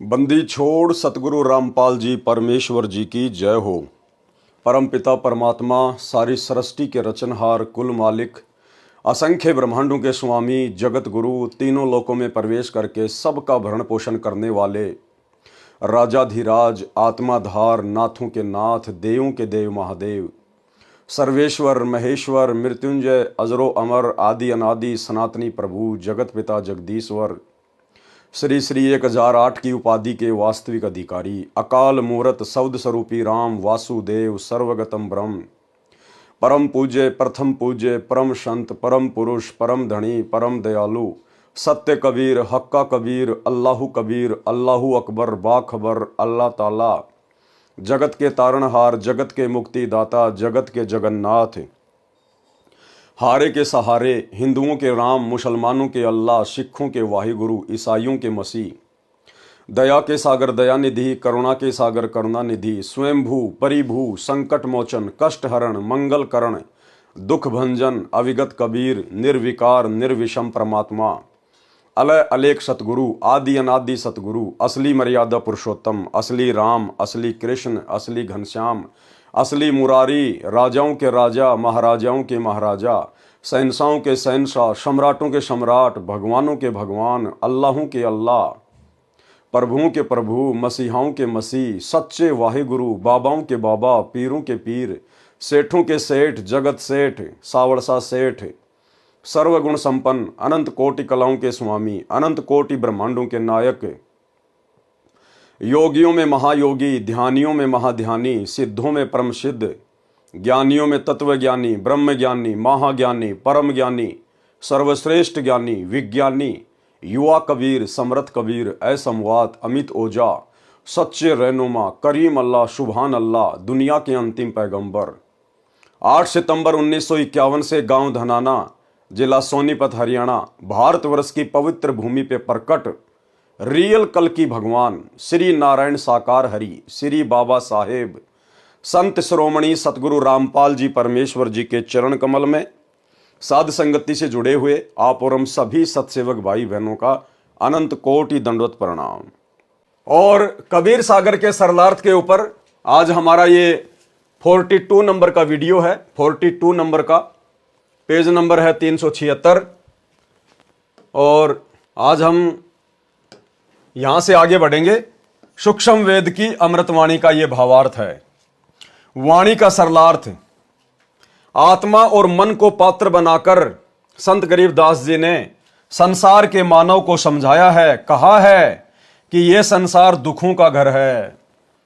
बंदी छोड़ सतगुरु रामपाल जी परमेश्वर जी की जय हो। परम पिता परमात्मा सारी सृष्टि के रचनहार कुल मालिक असंख्य ब्रह्मांडों के स्वामी जगत गुरु तीनों लोकों में प्रवेश करके सबका भरण पोषण करने वाले राजाधिराज आत्माधार नाथों के नाथ देवों के देव महादेव सर्वेश्वर महेश्वर मृत्युंजय अजरो अमर आदि अनादि सनातनी प्रभु जगत पिता जगदीश्वर श्री श्री 1008 की उपाधि के वास्तविक अधिकारी अकाल मूर्त शब्द स्वरूपी राम वासुदेव सर्वगतम ब्रह्म परम पूज्य प्रथम पूज्य परम संत परम पुरुष परम धनी परम दयालु सत्य कबीर हक्का कबीर अल्लाहु कबीर अल्लाहु अकबर बाखबर अल्लाह ताला जगत के तारणहार जगत के मुक्तिदाता जगत के जगन्नाथ हारे के सहारे हिंदुओं के राम मुसलमानों के अल्लाह सिखों के वाहिगुरु ईसाइयों के मसीह दया के सागर दयानिधि करुणा के सागर करुणानिधि स्वयंभू परिभू संकट मोचन कष्ट हरण मंगल करण दुख भंजन अविगत कबीर निर्विकार निर्विषम परमात्मा अलय अलेख सतगुरु आदि अनादि सतगुरु असली मर्यादा पुरुषोत्तम असली राम असली कृष्ण असली घनश्याम असली मुरारी राजाओं के राजा महाराजाओं के महाराजा शहंशाहों के शहंशाह सम्राटों के सम्राट भगवानों के भगवान अल्लाहों के अल्लाह प्रभुओं के प्रभु मसीहाओं के मसीह सच्चे वाहिगुरु बाबाओं के बाबा पीरों के पीर सेठों के सेठ जगत सेठ सावरसा सेठ सर्वगुण संपन्न अनंत कोटि कलाओं के स्वामी अनंत कोटि ब्रह्मांडों के नायक योगियों में महायोगी ध्यानियों में महाध्यानी सिद्धों में परम सिद्ध ज्ञानियों में तत्वज्ञानी ब्रह्म ज्ञानी महाज्ञानी परम ज्ञानी सर्वश्रेष्ठ ज्ञानी विज्ञानी युवा कबीर समर्थ कबीर असमवात अमित ओझा सच्चे रहनुमा करीम अल्लाह सुभान अल्लाह दुनिया के अंतिम पैगंबर 8 सितंबर 1951 से गांव धनाना जिला सोनीपत हरियाणा भारतवर्ष की पवित्र भूमि पे प्रकट रियल कल की भगवान श्री नारायण साकार हरि श्री बाबा साहेब संत श्रोमणी सतगुरु रामपाल जी परमेश्वर जी के चरण कमल में साध संगति से जुड़े हुए आप और हम सभी सतसेवक भाई बहनों का अनंत कोटि दंडवत प्रणाम। और कबीर सागर के सरलार्थ के ऊपर आज हमारा ये 42 नंबर का वीडियो है। 42 नंबर का पेज नंबर है 376 और आज हम यहां से आगे बढ़ेंगे। सूक्ष्म वेद की अमृतवाणी का यह भावार्थ है। वाणी का सरलार्थ आत्मा और मन को पात्र बनाकर संत गरीबदास जी ने संसार के मानव को समझाया है। कहा है कि यह संसार दुखों का घर है,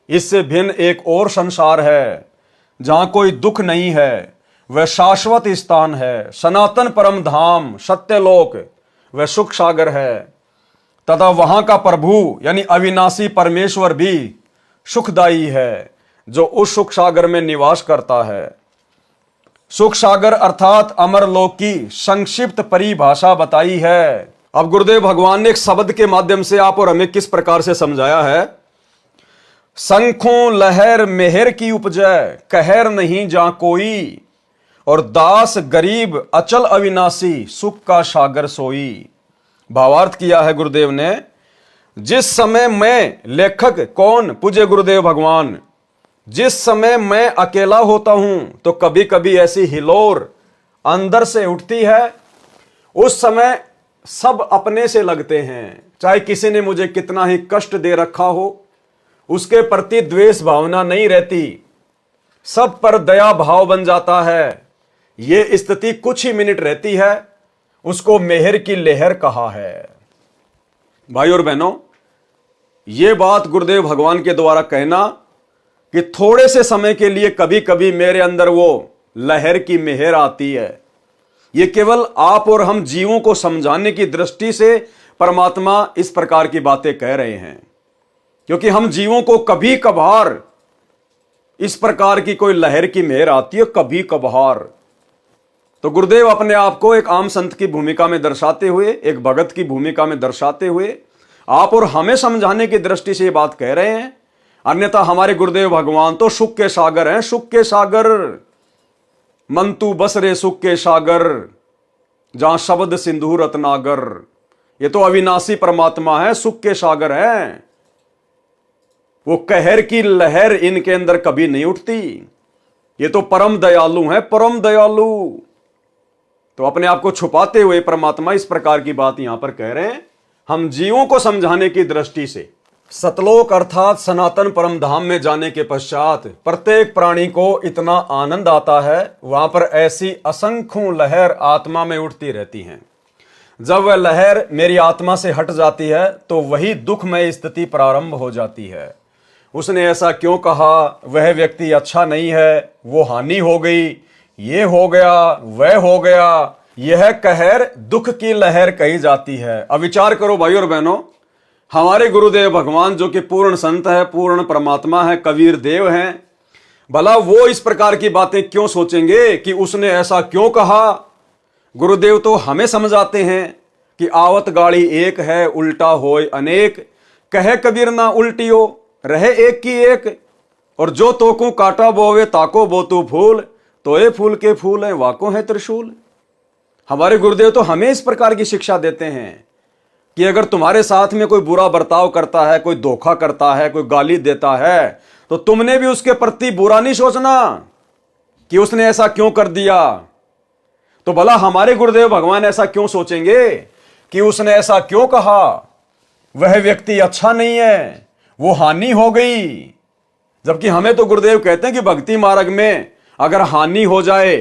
इससे भिन्न एक और संसार है जहां कोई दुख नहीं है, वह शाश्वत स्थान है, सनातन परम धाम सत्यलोक वह सुख सागर है तथा वहां का प्रभु यानी अविनाशी परमेश्वर भी सुखदायी है जो उस सुख सागर में निवास करता है। सुख सागर अर्थात अमरलोक की संक्षिप्त परिभाषा बताई है। अब गुरुदेव भगवान ने एक शब्द के माध्यम से आप और हमें किस प्रकार से समझाया है। शंखों लहर मेहर की उपजय कहर नहीं जा कोई और दास गरीब अचल अविनाशी सुख का सागर सोई। भावार्थ किया है गुरुदेव ने। जिस समय मैं लेखक कौन पूज्य गुरुदेव भगवान जिस समय मैं अकेला होता हूं तो कभी कभी ऐसी हिलोर अंदर से उठती है। उस समय सब अपने से लगते हैं, चाहे किसी ने मुझे कितना ही कष्ट दे रखा हो उसके प्रति द्वेष भावना नहीं रहती, सब पर दया भाव बन जाता है। यह स्थिति कुछ ही मिनट रहती है, उसको मेहर की लहर कहा है। भाई और बहनों, यह बात गुरुदेव भगवान के द्वारा कहना कि थोड़े से समय के लिए कभी कभी मेरे अंदर वो लहर की मेहर आती है, ये केवल आप और हम जीवों को समझाने की दृष्टि से परमात्मा इस प्रकार की बातें कह रहे हैं, क्योंकि हम जीवों को कभी कभार इस प्रकार की कोई लहर की मेहर आती है कभी कभार। तो गुरुदेव अपने आप को एक आम संत की भूमिका में दर्शाते हुए एक भगत की भूमिका में दर्शाते हुए आप और हमें समझाने की दृष्टि से ये बात कह रहे हैं। अन्यथा हमारे गुरुदेव भगवान तो सुख के सागर हैं, सुख के सागर मंतु बसरे सुख के सागर जहां शब्द सिंधु रत्नागर। ये तो अविनाशी परमात्मा है, सुख के सागर हैं। वो कहर की लहर इनके अंदर कभी नहीं उठती। ये तो परम दयालु हैं, परम दयालु। तो अपने आप को छुपाते हुए परमात्मा इस प्रकार की बात यहां पर कह रहे हैं हम जीवों को समझाने की दृष्टि से। सतलोक अर्थात सनातन परम धाम में जाने के पश्चात प्रत्येक प्राणी को इतना आनंद आता है, वहां पर ऐसी असंख्यों लहर आत्मा में उठती रहती हैं। जब वह लहर मेरी आत्मा से हट जाती है तो वही दुखमय स्थिति प्रारंभ हो जाती है। उसने ऐसा क्यों कहा, वह व्यक्ति अच्छा नहीं है, वो हानि हो गई, ये हो गया, वह हो गया, यह कहर दुख की लहर कही जाती है। अब विचार करो भाई और बहनों, हमारे गुरुदेव भगवान जो कि पूर्ण संत है, पूर्ण परमात्मा है, कबीर देव हैं, भला वो इस प्रकार की बातें क्यों सोचेंगे कि उसने ऐसा क्यों कहा। गुरुदेव तो हमें समझाते हैं कि आवत गाड़ी एक है, उल्टा होय अनेक, कहे कबीर ना उल्टियो, रहे एक की एक। और जो तोकू काटा बोवे ताको बोतू फूल, तो ये फूल के फूल हैं वाको है त्रिशूल। हमारे गुरुदेव तो हमें इस प्रकार की शिक्षा देते हैं कि अगर तुम्हारे साथ में कोई बुरा बर्ताव करता है, कोई धोखा करता है, कोई गाली देता है, तो तुमने भी उसके प्रति बुरा नहीं सोचना कि उसने ऐसा क्यों कर दिया। तो भला हमारे गुरुदेव भगवान ऐसा क्यों सोचेंगे कि उसने ऐसा क्यों कहा, वह व्यक्ति अच्छा नहीं है, वो हानि हो गई। जबकि हमें तो गुरुदेव कहते हैं कि भक्ति मार्ग में अगर हानि हो जाए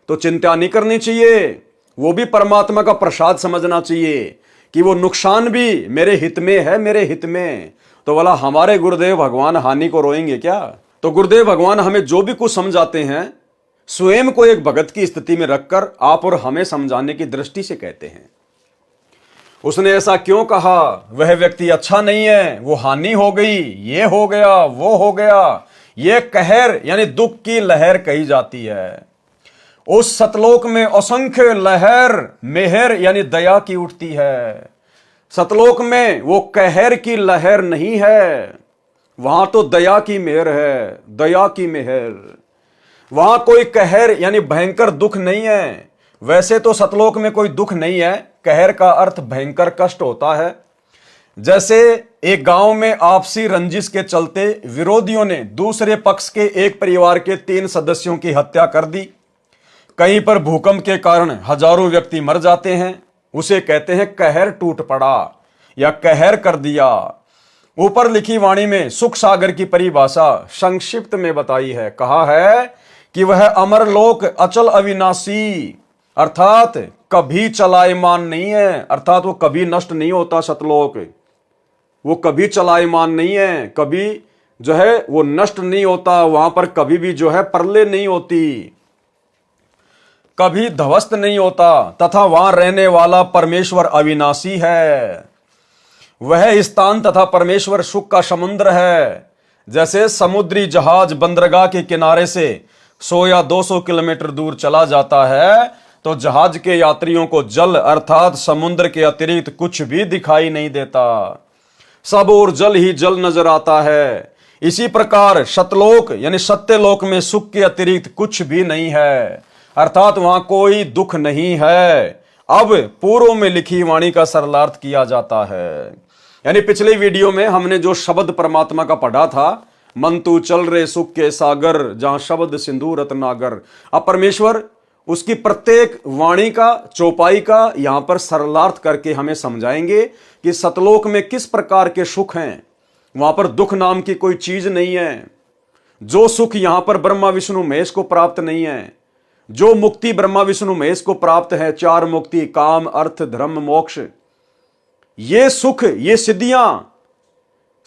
तो चिंता नहीं करनी चाहिए, वो भी परमात्मा का प्रसाद समझना चाहिए कि वो नुकसान भी मेरे हित में है, मेरे हित में। तो भला हमारे गुरुदेव भगवान हानि को रोएंगे क्या। तो गुरुदेव भगवान हमें जो भी कुछ समझाते हैं स्वयं को एक भगत की स्थिति में रखकर आप और हमें समझाने की दृष्टि से कहते हैं। उसने ऐसा क्यों कहा, वह व्यक्ति अच्छा नहीं है, वो हानि हो गई, ये हो गया, वो हो गया, ये कहर यानी दुख की लहर कही जाती है। उस सतलोक में असंख्य लहर मेहर यानी दया की उठती है। सतलोक में वो कहर की लहर नहीं है, वहां तो दया की मेहर है, दया की मेहर। वहां कोई कहर यानी भयंकर दुख नहीं है। वैसे तो सतलोक में कोई दुख नहीं है, कहर का अर्थ भयंकर कष्ट होता है। जैसे एक गांव में आपसी रंजिश के चलते विरोधियों ने दूसरे पक्ष के एक परिवार के 3 सदस्यों की हत्या कर दी। कहीं पर भूकंप के कारण हजारों व्यक्ति मर जाते हैं, उसे कहते हैं कहर टूट पड़ा या कहर कर दिया। ऊपर लिखी वाणी में सुख सागर की परिभाषा संक्षिप्त में बताई है। कहा है कि वह अमरलोक अचल अविनाशी, अर्थात कभी चलायमान नहीं है, अर्थात वो कभी नष्ट नहीं होता। सतलोक वो कभी चलायमान नहीं है, कभी जो है वो नष्ट नहीं होता। वहां पर कभी भी जो है प्रलय नहीं होती, कभी ध्वस्त नहीं होता। तथा वहां रहने वाला परमेश्वर अविनाशी है। वह स्थान तथा परमेश्वर सुख का समुद्र है। जैसे समुद्री जहाज बंदरगाह के किनारे से 100 या 200 किलोमीटर दूर चला जाता है तो जहाज के यात्रियों को जल अर्थात समुद्र के अतिरिक्त कुछ भी दिखाई नहीं देता, सब और जल ही जल नजर आता है। इसी प्रकार सतलोक यानी सत्यलोक में सुख के अतिरिक्त कुछ भी नहीं है, अर्थात वहां कोई दुख नहीं है। अब पूर्व में लिखी वाणी का सरलार्थ किया जाता है। यानी पिछले वीडियो में हमने जो शब्द परमात्मा का पढ़ा था, मन तू चल रे सुख के सागर जहां शब्द सिंधु रत्नागर। अब परमेश्वर उसकी प्रत्येक वाणी का चौपाई का यहां पर सरलार्थ करके हमें समझाएंगे कि सतलोक में किस प्रकार के सुख हैं। वहां पर दुख नाम की कोई चीज नहीं है। जो सुख यहां पर ब्रह्मा विष्णु महेश को प्राप्त नहीं है, जो मुक्ति ब्रह्मा विष्णु महेश को प्राप्त है, 4 मुक्ति काम अर्थ धर्म मोक्ष, ये सुख ये सिद्धियां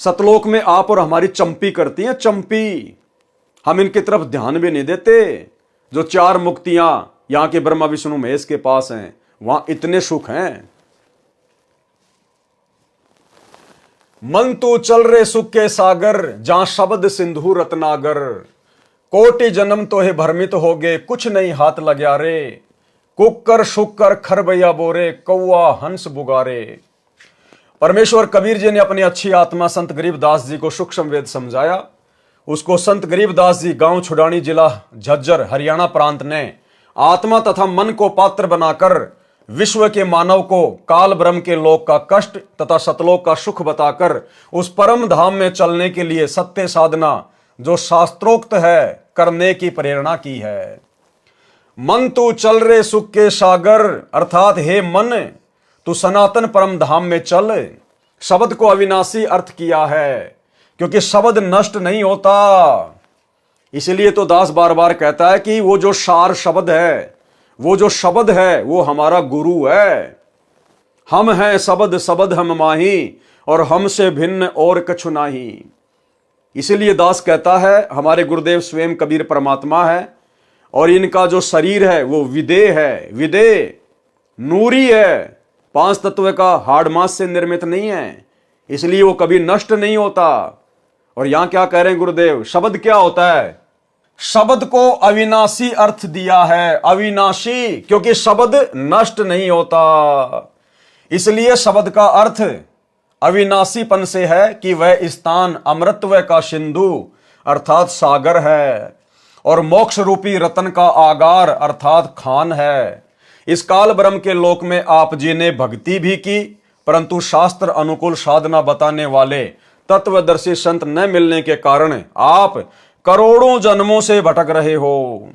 सतलोक में आप और हमारी चंपी करती हैं। चंपी हम इनकी तरफ ध्यान भी नहीं देते। जो 4 मुक्तियां यहां के ब्रह्मा विष्णु महेश के पास हैं, वहां इतने सुख हैं। मन तू चल रे सुख के सागर जहां शब्द सिंधु रत्नागर। कोटि जन्म तो है भ्रमित हो गए कुछ नहीं हाथ लग्या रे। कुकर शुकर खरबैया बोरे कौआ हंस बुगारे। परमेश्वर कबीर जी ने अपनी अच्छी आत्मा संत गरीबदास जी को सूक्ष्म वेद समझाया। उसको संत गरीबदास जी गांव छुड़ानी जिला झज्जर हरियाणा प्रांत ने आत्मा तथा मन को पात्र बनाकर विश्व के मानव को काल ब्रह्म के लोक का कष्ट तथा सतलोक का सुख बताकर उस परम धाम में चलने के लिए सत्य साधना जो शास्त्रोक्त है करने की प्रेरणा की है। मन तू चल रे सुख के सागर, अर्थात हे मन तू सनातन परम धाम में चल। शब्द को अविनाशी अर्थ किया है क्योंकि शब्द नष्ट नहीं होता। इसलिए तो दास बार बार कहता है कि वो जो सार शब्द है, वो जो शब्द है वो हमारा गुरु है। हम हैं शब्द शब्द हम माही, और हमसे भिन्न और कछु नाही। इसलिए दास कहता है हमारे गुरुदेव स्वयं कबीर परमात्मा है, और इनका जो शरीर है वो विदेह है। विदेह नूरी है, 5 तत्व का हाड़ मांस से निर्मित नहीं है, इसलिए वो कभी नष्ट नहीं होता। और यहां क्या कह रहे हैं गुरुदेव, शब्द क्या होता है? शब्द को अविनाशी अर्थ दिया है। अविनाशी क्योंकि शब्द नष्ट नहीं होता, इसलिए शब्द का अर्थ अविनाशीपन से है कि वह स्थान अमृतत्व का सिंधु अर्थात सागर है, और मोक्ष रूपी रतन का आगार अर्थात खान है। इस काल ब्रह्म के लोक में आप जी ने भक्ति भी की, परंतु शास्त्र अनुकूल साधना बताने वाले तत्वदर्शी संत न मिलने के कारण आप करोड़ों जन्मों से भटक रहे हो।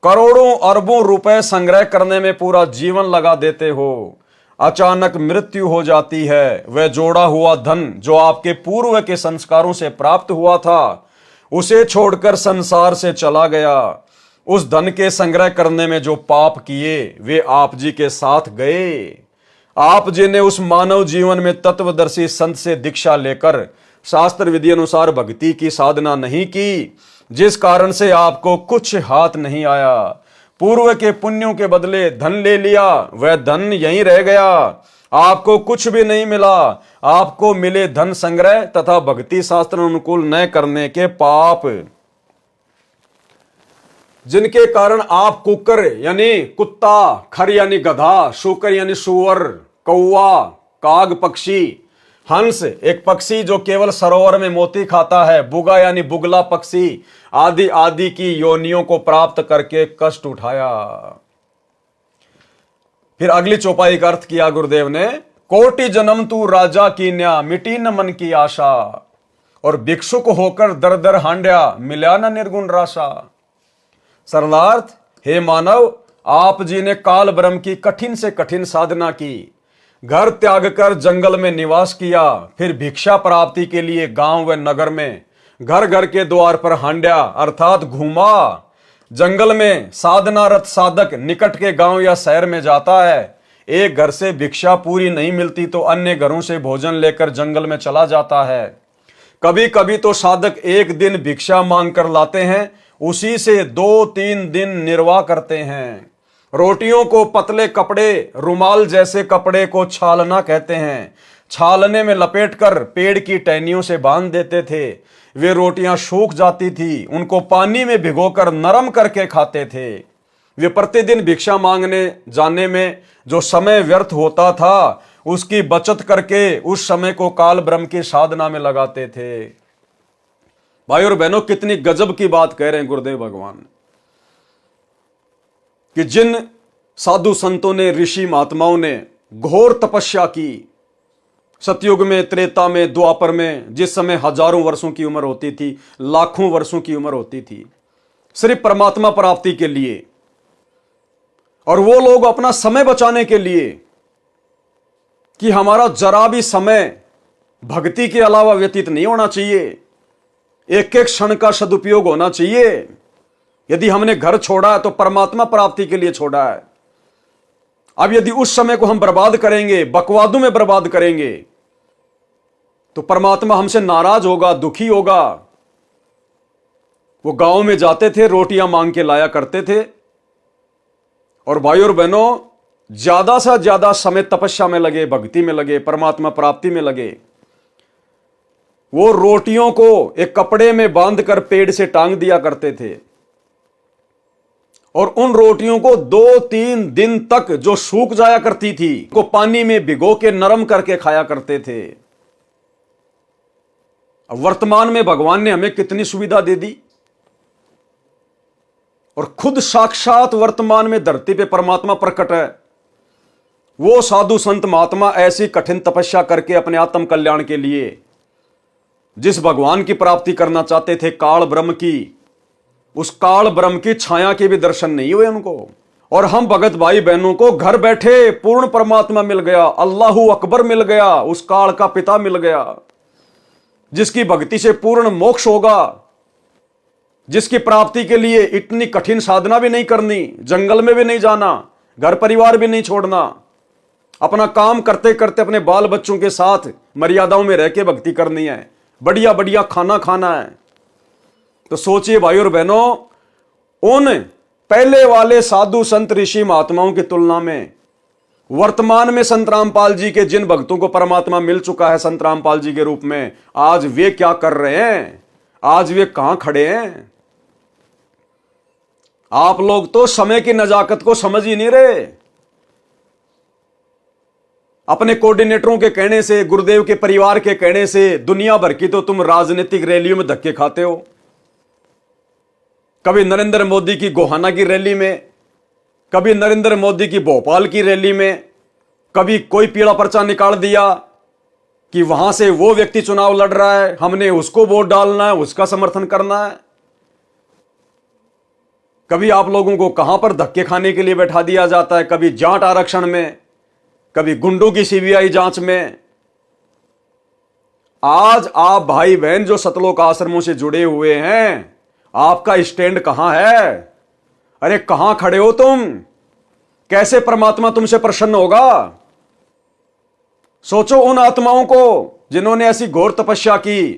करोड़ों अरबों रुपए संग्रह करने में पूरा जीवन लगा देते हो। अचानक मृत्यु हो जाती है, वह जोड़ा हुआ धन जो आपके पूर्व के संस्कारों से प्राप्त हुआ था उसे छोड़कर संसार से चला गया। उस धन के संग्रह करने में जो पाप किए वे आप जी के साथ गए। आप जी ने उस मानव जीवन में तत्वदर्शी संत से दीक्षा लेकर शास्त्र विधि अनुसार भक्ति की साधना नहीं की, जिस कारण से आपको कुछ हाथ नहीं आया। पूर्व के पुण्यों के बदले धन ले लिया, वह धन यहीं रह गया, आपको कुछ भी नहीं मिला। आपको मिले धन संग्रह तथा भक्ति शास्त्र अनुकूल न करने के पाप, जिनके कारण आप कुकर यानी कुत्ता, खर यानी गधा, शुकर यानी सुअर, कौवा, काग पक्षी, हंस एक पक्षी जो केवल सरोवर में मोती खाता है, बुगा यानी बुगला पक्षी आदि आदि की योनियों को प्राप्त करके कष्ट उठाया। फिर अगली चौपाई का अर्थ किया गुरुदेव ने, कोटि जन्म तू राजा की न्या, मिटी न मन की आशा, और भिक्षुक होकर दर दर हांड्या, मिला न निर्गुण राशा। सरलार्थ, हे मानव, आप जी ने काल ब्रह्म की कठिन से कठिन साधना की, घर त्याग कर जंगल में निवास किया, फिर भिक्षा प्राप्ति के लिए गांव व नगर में घर घर के द्वार पर हांड्या अर्थात घूमा। जंगल में साधनारत साधक निकट के गांव या शहर में जाता है, एक घर से भिक्षा पूरी नहीं मिलती तो अन्य घरों से भोजन लेकर जंगल में चला जाता है। कभी कभी तो साधक एक दिन भिक्षा मांग कर लाते हैं, उसी से 2-3 दिन निर्वाह करते हैं। रोटियों को पतले कपड़े, रुमाल जैसे कपड़े को छालना कहते हैं, छालने में लपेटकर पेड़ की टहनियों से बांध देते थे। वे रोटियां सूख जाती थी, उनको पानी में भिगोकर नरम करके खाते थे। वे प्रतिदिन भिक्षा मांगने जाने में जो समय व्यर्थ होता था उसकी बचत करके उस समय को काल ब्रह्म की साधना में लगाते थे। भाई और बहनों, कितनी गजब की बात कह रहे हैं गुरुदेव भगवान कि जिन साधु संतों ने, ऋषि महात्माओं ने घोर तपस्या की, सतयुग में, त्रेता में, द्वापर में, जिस समय हजारों वर्षों की उम्र होती थी, लाखों वर्षों की उम्र होती थी, सिर्फ परमात्मा प्राप्ति के लिए, और वो लोग अपना समय बचाने के लिए कि हमारा जरा भी समय भक्ति के अलावा व्यतीत नहीं होना चाहिए, एक एक क्षण का सदुपयोग होना चाहिए। यदि हमने घर छोड़ा है तो परमात्मा प्राप्ति के लिए छोड़ा है। अब यदि उस समय को हम बर्बाद करेंगे, बकवादों में बर्बाद करेंगे, तो परमात्मा हमसे नाराज होगा, दुखी होगा। वो गांव में जाते थे, रोटियां मांग के लाया करते थे, और भाइयों और बहनों, ज्यादा से ज्यादा समय तपस्या में लगे, भक्ति में लगे, परमात्मा प्राप्ति में लगे। वो रोटियों को एक कपड़े में बांधकर पेड़ से टांग दिया करते थे, और उन रोटियों को 2-3 दिन तक जो सूख जाया करती थी को पानी में भिगो के नरम करके खाया करते थे। अब वर्तमान में भगवान ने हमें कितनी सुविधा दे दी, और खुद साक्षात वर्तमान में धरती पे परमात्मा प्रकट है। वो साधु संत महात्मा ऐसी कठिन तपस्या करके अपने आत्म कल्याण के लिए जिस भगवान की प्राप्ति करना चाहते थे, काल ब्रह्म की, उस काल ब्रह्म की छाया के भी दर्शन नहीं हुए उनको। और हम भगत भाई बहनों को घर बैठे पूर्ण परमात्मा मिल गया, अल्लाहू अकबर मिल गया, उस काल का पिता मिल गया, जिसकी भक्ति से पूर्ण मोक्ष होगा, जिसकी प्राप्ति के लिए इतनी कठिन साधना भी नहीं करनी, जंगल में भी नहीं जाना, घर परिवार भी नहीं छोड़ना, अपना काम करते करते अपने बाल बच्चों के साथ मर्यादाओं में रह के भक्ति करनी है, बढ़िया बढ़िया खाना खाना है। तो सोचिए भाई और बहनों, उन पहले वाले साधु संत ऋषि महात्माओं की तुलना में वर्तमान में संत रामपाल जी के जिन भक्तों को परमात्मा मिल चुका है संत रामपाल जी के रूप में, आज वे क्या कर रहे हैं, आज वे कहां खड़े हैं। आप लोग तो समय की नजाकत को समझ ही नहीं रहे। अपने कोऑर्डिनेटरों के कहने से, गुरुदेव के परिवार के कहने से दुनिया भर की तो तुम राजनीतिक रैलियों में धक्के खाते हो। कभी नरेंद्र मोदी की गोहाना की रैली में, कभी नरेंद्र मोदी की भोपाल की रैली में, कभी कोई पीला पर्चा निकाल दिया कि वहां से वो व्यक्ति चुनाव लड़ रहा है, हमने उसको वोट डालना है, उसका समर्थन करना है। कभी आप लोगों को कहां पर धक्के खाने के लिए बैठा दिया जाता है, कभी जाट आरक्षण में, कभी गुंडों की सीबीआई जांच में। आज आप भाई बहन जो सतलोक आश्रमों से जुड़े हुए हैं, आपका स्टैंड कहां है? अरे कहां खड़े हो तुम? कैसे परमात्मा तुमसे प्रसन्न होगा? सोचो उन आत्माओं को जिन्होंने ऐसी घोर तपस्या की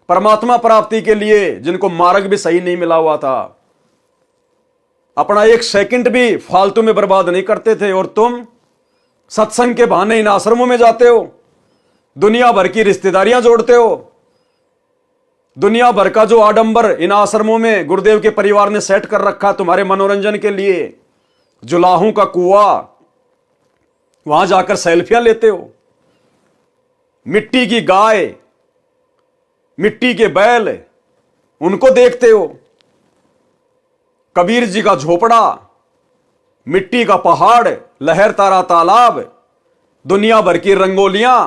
परमात्मा प्राप्ति के लिए, जिनको मार्ग भी सही नहीं मिला हुआ था, अपना एक सेकंड भी फालतू में बर्बाद नहीं करते थे। और तुम सत्संग के बहाने इन आश्रमों में जाते हो, दुनिया भर की रिश्तेदारियां जोड़ते हो, दुनिया भर का जो आडंबर इन आश्रमों में गुरुदेव के परिवार ने सेट कर रखा तुम्हारे मनोरंजन के लिए, जुलाहों का कुआं, वहां जाकर सेल्फियां लेते हो, मिट्टी की गाय, मिट्टी के बैल, उनको देखते हो, कबीर जी का झोपड़ा, मिट्टी का पहाड़, लहर तारा तालाब, दुनिया भर की रंगोलियां,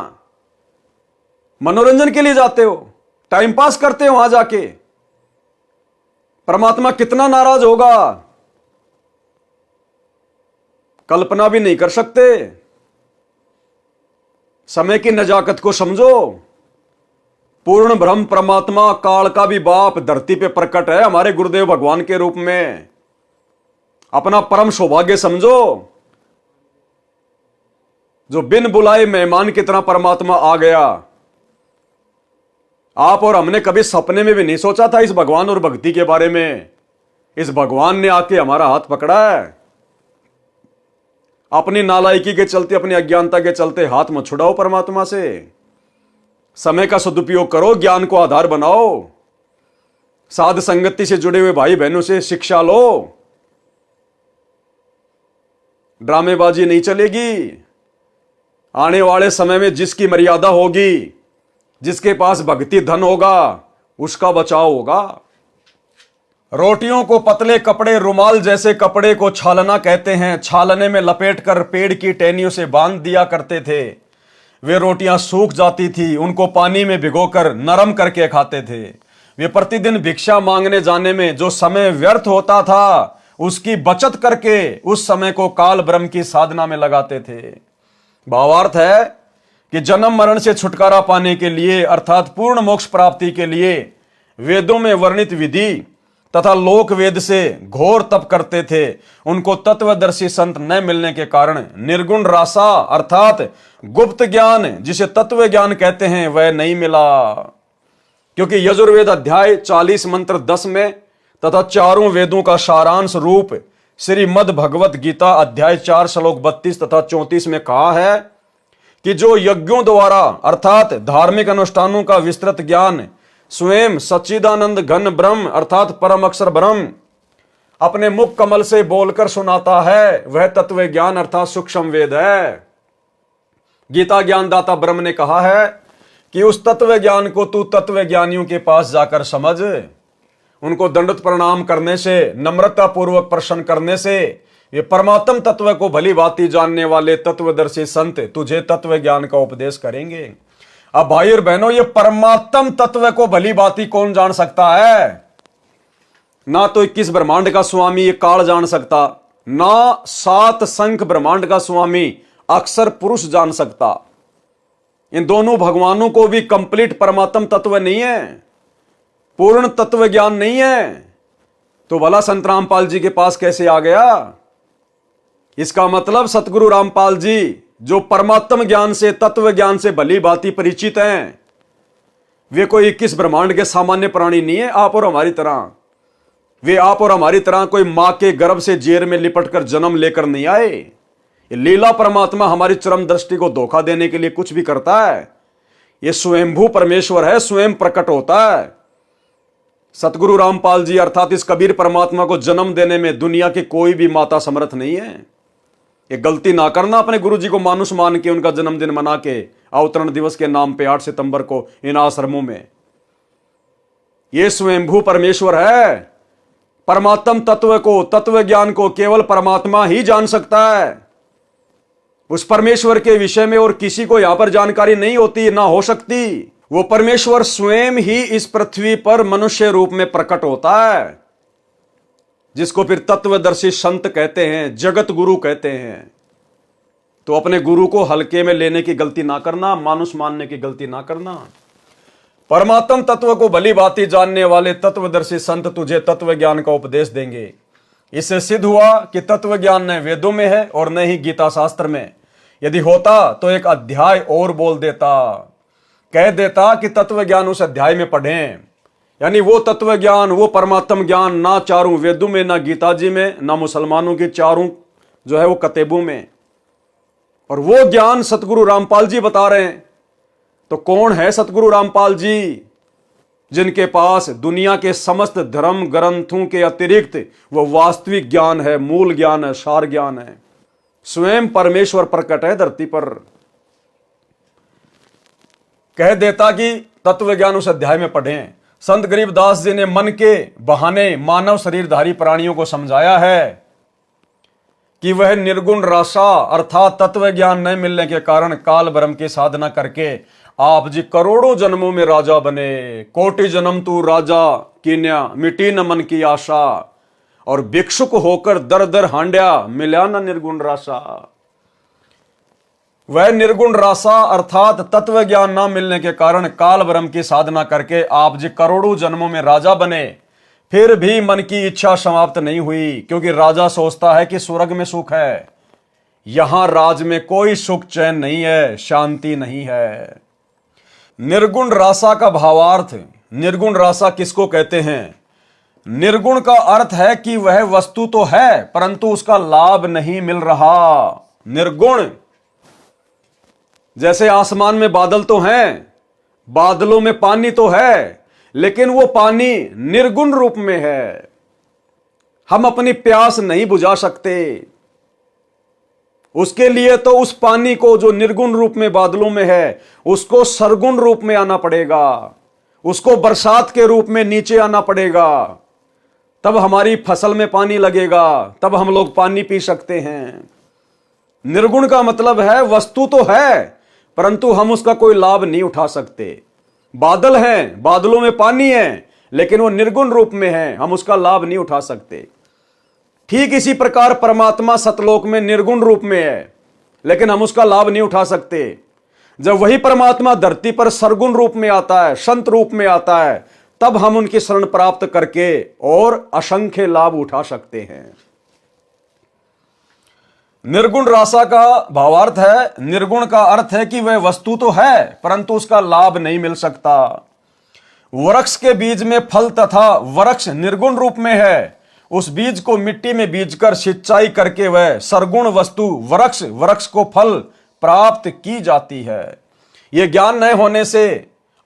मनोरंजन के लिए जाते हो, टाइम पास करते हो वहां जाके। परमात्मा कितना नाराज होगा, कल्पना भी नहीं कर सकते। समय की नजाकत को समझो। पूर्ण ब्रह्म परमात्मा काल का भी बाप धरती पे प्रकट है हमारे गुरुदेव भगवान के रूप में। अपना परम सौभाग्य समझो, जो बिन बुलाए मेहमान की तरह परमात्मा आ गया। आप और हमने कभी सपने में भी नहीं सोचा था इस भगवान और भक्ति के बारे में। इस भगवान ने आके हमारा हाथ पकड़ा है। अपनी नालायकी के चलते, अपनी अज्ञानता के चलते हाथ मत छुड़ाओ परमात्मा से। समय का सदुपयोग करो, ज्ञान को आधार बनाओ, साध संगति से जुड़े हुए भाई बहनों से शिक्षा लो। ड्रामेबाजी नहीं चलेगी। आने वाले समय में जिसकी मर्यादा होगी, जिसके पास भक्ति धन होगा, उसका बचाव होगा। रोटियों को पतले कपड़े, रुमाल जैसे कपड़े को छालना कहते हैं। छालने में लपेटकर पेड़ की टहनियों से बांध दिया करते थे। वे रोटियां सूख जाती थी, उनको पानी में भिगोकर नरम करके खाते थे। वे प्रतिदिन भिक्षा मांगने जाने में जो समय व्यर्थ होता था, उसकी बचत करके उस समय को काल ब्रह्म की साधना में लगाते थे। भावार्थ है कि जन्म मरण से छुटकारा पाने के लिए, अर्थात पूर्ण मोक्ष प्राप्ति के लिए वेदों में वर्णित विधि तथा लोक वेद से घोर तप करते थे। उनको तत्वदर्शी संत न मिलने के कारण निर्गुण रासा अर्थात गुप्त ज्ञान, जिसे तत्व ज्ञान कहते हैं, वह नहीं मिला। क्योंकि यजुर्वेद अध्याय 40 मंत्र 10 में तथा चारों वेदों का सारांश रूप श्रीमद् भगवत गीता अध्याय 4 श्लोक 32 तथा 34 में कहा है कि जो यज्ञों द्वारा अर्थात धार्मिक अनुष्ठानों का विस्तृत ज्ञान स्वयं सच्चिदानंद घन ब्रह्म अर्थात परम अक्षर ब्रह्म अपने मुख कमल से बोलकर सुनाता है, वह तत्व ज्ञान अर्थात सूक्ष्म वेद है। गीता ज्ञानदाता ब्रह्म ने कहा है कि उस तत्व ज्ञान को तू तत्व ज्ञानियों के पास जाकर समझ। उनको दंडवत प्रणाम करने से, नम्रता पूर्वक प्रश्न करने से, ये परमात्म तत्व को भली भांति जानने वाले तत्वदर्शी संत तुझे तत्व ज्ञान का उपदेश करेंगे। अब भाई और बहनों, ये परमात्म तत्व को भली भांति कौन जान सकता है? ना तो 21 ब्रह्मांड का स्वामी ये काल जान सकता, ना 7 संख ब्रह्मांड का स्वामी अक्षर पुरुष जान सकता। इन दोनों भगवानों को भी कंप्लीट परमात्म तत्व नहीं है, पूर्ण तत्व ज्ञान नहीं है, तो भला संत रामपाल जी के पास कैसे आ गया? इसका मतलब सतगुरु रामपाल जी जो परमात्म ज्ञान से, तत्व ज्ञान से भली भांति परिचित हैं, वे कोई 21 ब्रह्मांड के सामान्य प्राणी नहीं है आप और हमारी तरह। वे आप और हमारी तरह कोई मां के गर्भ से जेर में लिपटकर जन्म लेकर नहीं आए। ये लीला परमात्मा हमारी चरम दृष्टि को धोखा देने के लिए कुछ भी करता है। ये स्वयंभू परमेश्वर है, स्वयं प्रकट होता है। सतगुरु रामपाल जी अर्थात इस कबीर परमात्मा को जन्म देने में दुनिया की कोई भी माता समर्थ नहीं है। ये गलती ना करना अपने गुरु जी को मानुष मान के उनका जन्मदिन मना के अवतरण दिवस के नाम पे 8 सितंबर को इन आश्रमों में। ये स्वयंभू परमेश्वर है। परमात्म तत्व को, तत्व ज्ञान को केवल परमात्मा ही जान सकता है। उस परमेश्वर के विषय में और किसी को यहां पर जानकारी नहीं होती, ना हो सकती। वो परमेश्वर स्वयं ही इस पृथ्वी पर मनुष्य रूप में प्रकट होता है, जिसको फिर तत्वदर्शी संत कहते हैं, जगत गुरु कहते हैं। तो अपने गुरु को हल्के में लेने की गलती ना करना, मानुष मानने की गलती ना करना। परमात्म तत्व को भली भांति जानने वाले तत्वदर्शी संत तुझे तत्व ज्ञान का उपदेश देंगे। इससे सिद्ध हुआ कि तत्व ज्ञान न वेदों में है और न ही गीता शास्त्र में। यदि होता तो एक अध्याय और बोल देता, कह देता कि तत्व ज्ञान उस अध्याय में पढ़ें। यानी वो तत्व ज्ञान, वो परमात्म ज्ञान ना चारों वेदों में, ना गीता जी में, ना मुसलमानों की चारों जो है वो कतेबों में। और वो ज्ञान सतगुरु रामपाल जी बता रहे हैं। तो कौन है सतगुरु रामपाल जी, जिनके पास दुनिया के समस्त धर्म ग्रंथों के अतिरिक्त वो वास्तविक ज्ञान है, मूल ज्ञान है, सार ज्ञान है। स्वयं परमेश्वर प्रकट है धरती पर। कह देता कि तत्व ज्ञान उस अध्याय में पढ़ें। संत गरीबदास जी ने मन के बहाने मानव शरीरधारी प्राणियों को समझाया है कि वह निर्गुण रासा अर्थात तत्व ज्ञान न मिलने के कारण काल ब्रह्म की साधना करके आप जी करोड़ों जन्मों में राजा बने। कोटि जन्म तू राजा कीन्या, मिटी न मन की आशा, और भिक्षुक होकर दर दर हांड्या, मिला न निर्गुण रासा। वह निर्गुण रासा अर्थात तत्व ज्ञान न मिलने के कारण काल ब्रह्म की साधना करके आप जी करोड़ों जन्मों में राजा बने, फिर भी मन की इच्छा समाप्त नहीं हुई। क्योंकि राजा सोचता है कि स्वर्ग में सुख है, यहां राज में कोई सुख चैन नहीं है, शांति नहीं है। निर्गुण रासा का भावार्थ, निर्गुण रासा किसको कहते हैं? निर्गुण का अर्थ है कि वह वस्तु तो है परंतु उसका लाभ नहीं मिल रहा। निर्गुण जैसे आसमान में बादल तो हैं, बादलों में पानी तो है, लेकिन वो पानी निर्गुण रूप में है। हम अपनी प्यास नहीं बुझा सकते। उसके लिए तो उस पानी को जो निर्गुण रूप में बादलों में है, उसको सरगुण रूप में आना पड़ेगा, उसको बरसात के रूप में नीचे आना पड़ेगा, तब हमारी फसल में पानी लगेगा, तब हम लोग पानी पी सकते हैं। निर्गुण का मतलब है वस्तु तो है परंतु हम उसका कोई लाभ नहीं उठा सकते। बादल हैं, बादलों में पानी है, लेकिन वो निर्गुण रूप में है, हम उसका लाभ नहीं उठा सकते। ठीक इसी प्रकार परमात्मा सतलोक में निर्गुण रूप में है, लेकिन हम उसका लाभ नहीं उठा सकते। जब वही परमात्मा धरती पर सरगुण रूप में आता है, संत रूप में आता है, तब हम उनकी शरण प्राप्त करके और असंख्य लाभ उठा सकते हैं। निर्गुण रासा का भावार्थ है, निर्गुण का अर्थ है कि वह वस्तु तो है परंतु उसका लाभ नहीं मिल सकता। वृक्ष के बीज में फल तथा वृक्ष निर्गुण रूप में है, उस बीज को मिट्टी में बीजकर सिंचाई करके वह सरगुण वस्तु वृक्ष को फल प्राप्त की जाती है। यह ज्ञान न होने से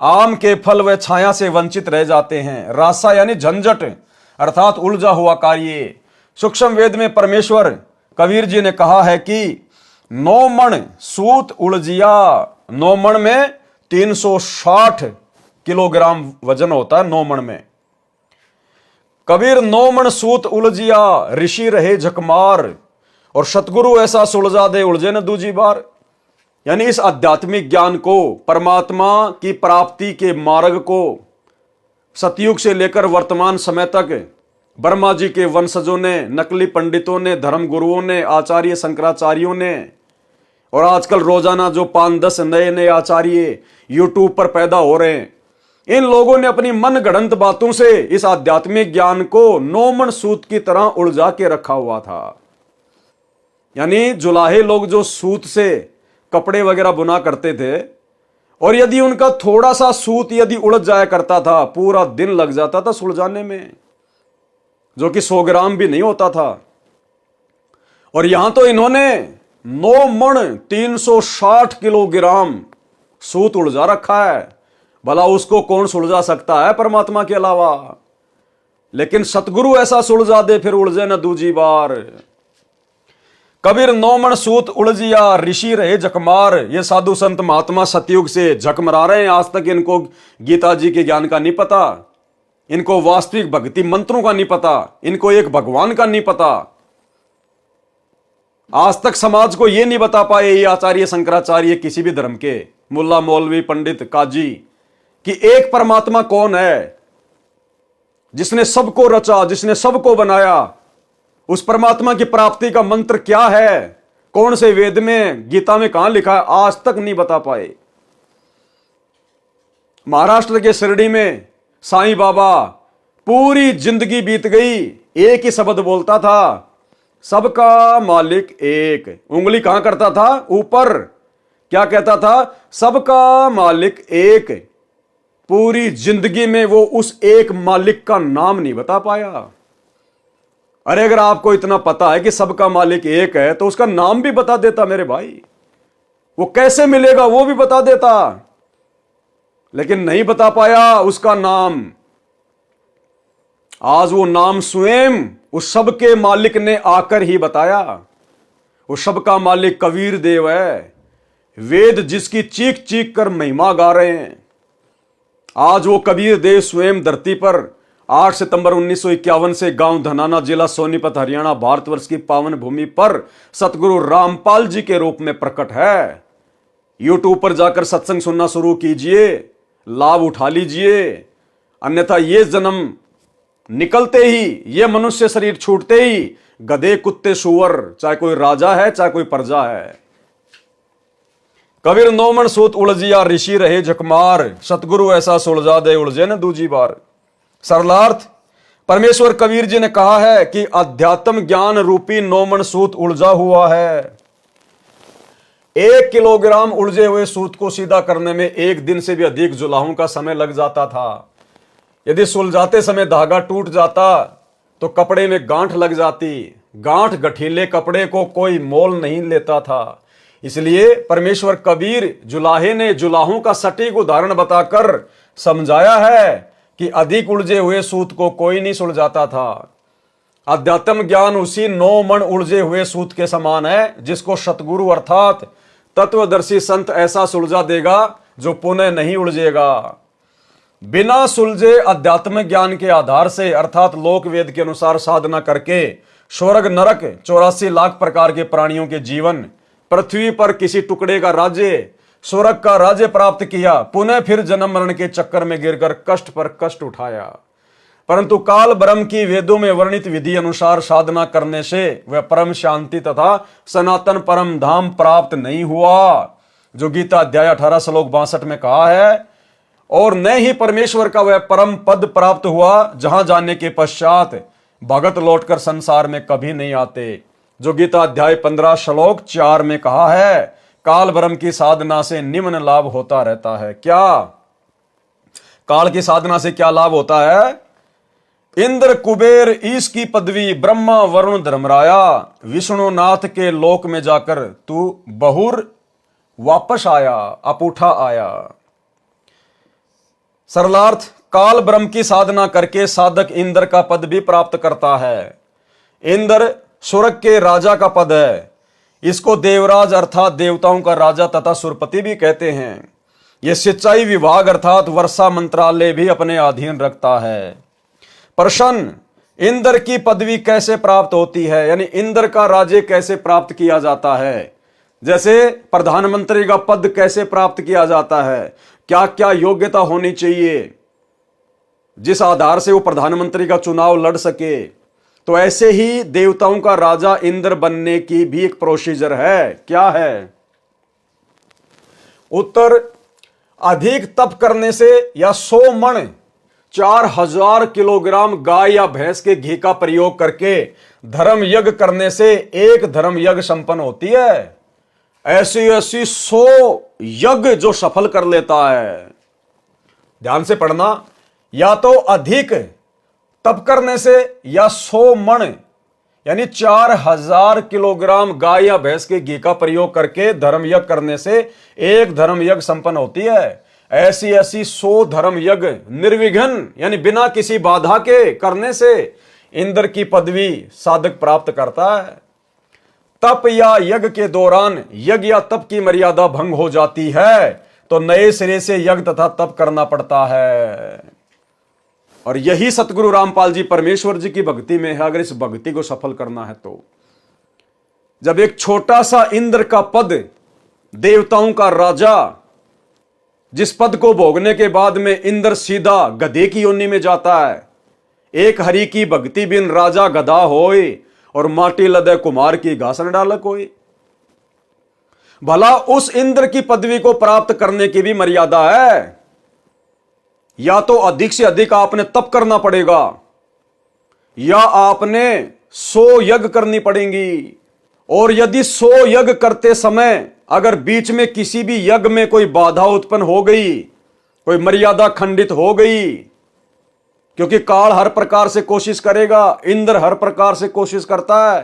आम के फल व छाया से वंचित रह जाते हैं। रासा यानी झंझट अर्थात उलझा हुआ कार्य। सूक्ष्म वेद में परमेश्वर कबीर जी ने कहा है कि 9 मण सूत उलझिया। 9 मण में 360 किलोग्राम वजन होता है। 9 मण में कबीर 9 मण सूत उलझिया, ऋषि रहे झकमार। और सतगुरु ऐसा सुलझा दे उलझे न दूजी बार। यानी इस आध्यात्मिक ज्ञान को, परमात्मा की प्राप्ति के मार्ग को सतयुग से लेकर वर्तमान समय तक ब्रह्मा जी के वंशजों ने, नकली पंडितों ने, धर्म गुरुओं ने, आचार्य शंकराचार्यों ने, और आजकल रोजाना जो 5-10 नए नए आचार्य यूट्यूब पर पैदा हो रहे हैं, इन लोगों ने अपनी मन गढ़ंत बातों से इस आध्यात्मिक ज्ञान को नौमन सूत की तरह उलझा के रखा हुआ था। यानी जुलाहे लोग जो सूत से कपड़े वगैरह बुना करते थे, और यदि उनका थोड़ा सा सूत यदि उलझ जाया करता था, पूरा दिन लग जाता था सुलझाने में, जो कि 100 ग्राम भी नहीं होता था। और यहां तो इन्होंने 9 मण 360 किलोग्राम सूत उलझा रखा है। भला उसको कौन सुलझा सकता है परमात्मा के अलावा। लेकिन सतगुरु ऐसा सुलझा दे फिर उलझे न दूजी बार। कबीर 9 मण सूत उलझिया ऋषि रहे झकमार। ये साधु संत महात्मा सतयुग से झकमरा रहे हैं। आज तक इनको गीता जी के ज्ञान का नहीं पता, इनको वास्तविक भक्ति मंत्रों का नहीं पता, इनको एक भगवान का नहीं पता। आज तक समाज को यह नहीं बता पाए ये आचार्य शंकराचार्य, किसी भी धर्म के मुल्ला मौलवी पंडित काजी, कि एक परमात्मा कौन है जिसने सबको रचा, जिसने सबको बनाया। उस परमात्मा की प्राप्ति का मंत्र क्या है, कौन से वेद में, गीता में कहां लिखा है, आज तक नहीं बता पाए। महाराष्ट्र के शिरडी में साईं बाबा पूरी जिंदगी बीत गई, एक ही शब्द बोलता था, सबका मालिक एक। उंगली कहां करता था, ऊपर। क्या कहता था, सबका मालिक एक। पूरी जिंदगी में वो उस एक मालिक का नाम नहीं बता पाया। अरे अगर आपको इतना पता है कि सबका मालिक एक है, तो उसका नाम भी बता देता मेरे भाई। वो कैसे मिलेगा वो भी बता देता, लेकिन नहीं बता पाया उसका नाम। आज वो नाम स्वयं उस सबके मालिक ने आकर ही बताया। वो सबका मालिक कबीर देव है, वेद जिसकी चीख चीख कर महिमा गा रहे हैं। आज वो कबीर देव स्वयं धरती पर 8 सितंबर 1951 से गांव धनाना, जिला सोनीपत, हरियाणा, भारतवर्ष की पावन भूमि पर सतगुरु रामपाल जी के रूप में प्रकट है। यूट्यूब पर जाकर सत्संग सुनना शुरू कीजिए, लाभ उठा लीजिए। अन्यथा ये जन्म निकलते ही, ये मनुष्य शरीर छूटते ही गधे, कुत्ते, सुअर, चाहे कोई राजा है चाहे कोई प्रजा है। कबीर 9 मण सूत उलझिया ऋषि रहे झकमार। सतगुरु ऐसा सुलझा दे उलझे न दूजी बार। सरलार्थ, परमेश्वर कबीर जी ने कहा है कि अध्यात्म ज्ञान रूपी 9 मण सूत उलझा हुआ है। 1 किलोग्राम उलझे हुए सूत को सीधा करने में 1 दिन से भी अधिक जुलाहों का समय लग जाता था। यदि सुलझाते समय धागा टूट जाता तो कपड़े में गांठ लग जाती। गांठ गठीले कपड़े को कोई मोल नहीं लेता था। इसलिए परमेश्वर कबीर जुलाहे ने जुलाहों का सटीक उदाहरण बताकर समझाया है कि अधिक उलझे हुए सूत को कोई नहीं सुलझाता था। अध्यात्म ज्ञान उसी 9 मण उलझे हुए सूत के समान है, जिसको सतगुरु अर्थात तत्वदर्शी संत ऐसा सुलझा देगा जो पुनः नहीं उलझेगा। बिना सुलझे अध्यात्म ज्ञान के आधार से, अर्थात लोक वेद के अनुसार साधना करके स्वर्ग नरक 84 लाख प्रकार के प्राणियों के जीवन, पृथ्वी पर किसी टुकड़े का राज्य, स्वर्ग का राज्य प्राप्त किया, पुनः फिर जन्म मरण के चक्कर में गिरकर कष्ट पर कष्ट उठाया। परंतु काल ब्रह्म की वेदों में वर्णित विधि अनुसार साधना करने से वह परम शांति तथा सनातन परम धाम प्राप्त नहीं हुआ, जो गीता अध्याय 18 श्लोक 62 में कहा है। और न ही परमेश्वर का वह परम पद प्राप्त हुआ, जहां जाने के पश्चात भगत लौटकर संसार में कभी नहीं आते, जो गीता अध्याय 15 श्लोक 4 में कहा है। काल ब्रह्म की साधना से निम्न लाभ होता रहता है। क्या काल की साधना से क्या लाभ होता है? इंद्र कुबेर ईश की पदवी, ब्रह्मा वरुण धर्मराया, विष्णुनाथ के लोक में जाकर तू बहुर वापस आया, अपूठा आया। सरलार्थ, काल ब्रह्म की साधना करके साधक इंद्र का पद भी प्राप्त करता है। इंद्र स्वर्ग के राजा का पद है। इसको देवराज अर्थात देवताओं का राजा तथा सुरपति भी कहते हैं। यह सिंचाई विभाग अर्थात वर्षा मंत्रालय भी अपने अधीन रखता है। प्रश्न, इंद्र की पदवी कैसे प्राप्त होती है, यानी इंद्र का राज्य कैसे प्राप्त किया जाता है, जैसे प्रधानमंत्री का पद कैसे प्राप्त किया जाता है, क्या क्या योग्यता होनी चाहिए जिस आधार से वो प्रधानमंत्री का चुनाव लड़ सके, तो ऐसे ही देवताओं का राजा इंद्र बनने की भी एक प्रोसीजर है। क्या है उत्तर? अधिक तप करने से या 100 मण 4000 किलोग्राम गाय या भैंस के घी का प्रयोग करके धर्म यज्ञ करने से एक धर्म यज्ञ संपन्न होती है। ऐसी ऐसी 100 यज्ञ जो सफल कर लेता है। ध्यान से पढ़ना, या तो अधिक तप करने से या 100 मण यानी 4000 किलोग्राम गाय या भैंस के घी का प्रयोग करके धर्म यज्ञ करने से एक धर्म यज्ञ संपन्न होती है। ऐसी ऐसी 100 धर्म यज्ञ निर्विघ्न यानी बिना किसी बाधा के करने से इंद्र की पदवी साधक प्राप्त करता है। तप या यज्ञ के दौरान यज्ञ या तप की मर्यादा भंग हो जाती है तो नए सिरे से यज्ञ तथा तप करना पड़ता है। और यही सतगुरु रामपाल जी परमेश्वर जी की भक्ति में है। अगर इस भक्ति को सफल करना है तो जब एक छोटा सा इंद्र का पद, देवताओं का राजा, जिस पद को भोगने के बाद में इंद्र सीधा गधे की योनि में जाता है। एक हरि की भक्ति बिन राजा गधा होए और माटी लदे कुमार की घासन डालक होए। भला उस इंद्र की पदवी को प्राप्त करने की भी मर्यादा है। या तो अधिक से अधिक आपने तप करना पड़ेगा या आपने 100 यज्ञ करनी पड़ेंगी। और यदि 100 यज्ञ करते समय अगर बीच में किसी भी यज्ञ में कोई बाधा उत्पन्न हो गई, कोई मर्यादा खंडित हो गई, क्योंकि काल हर प्रकार से कोशिश करेगा, इंद्र हर प्रकार से कोशिश करता है,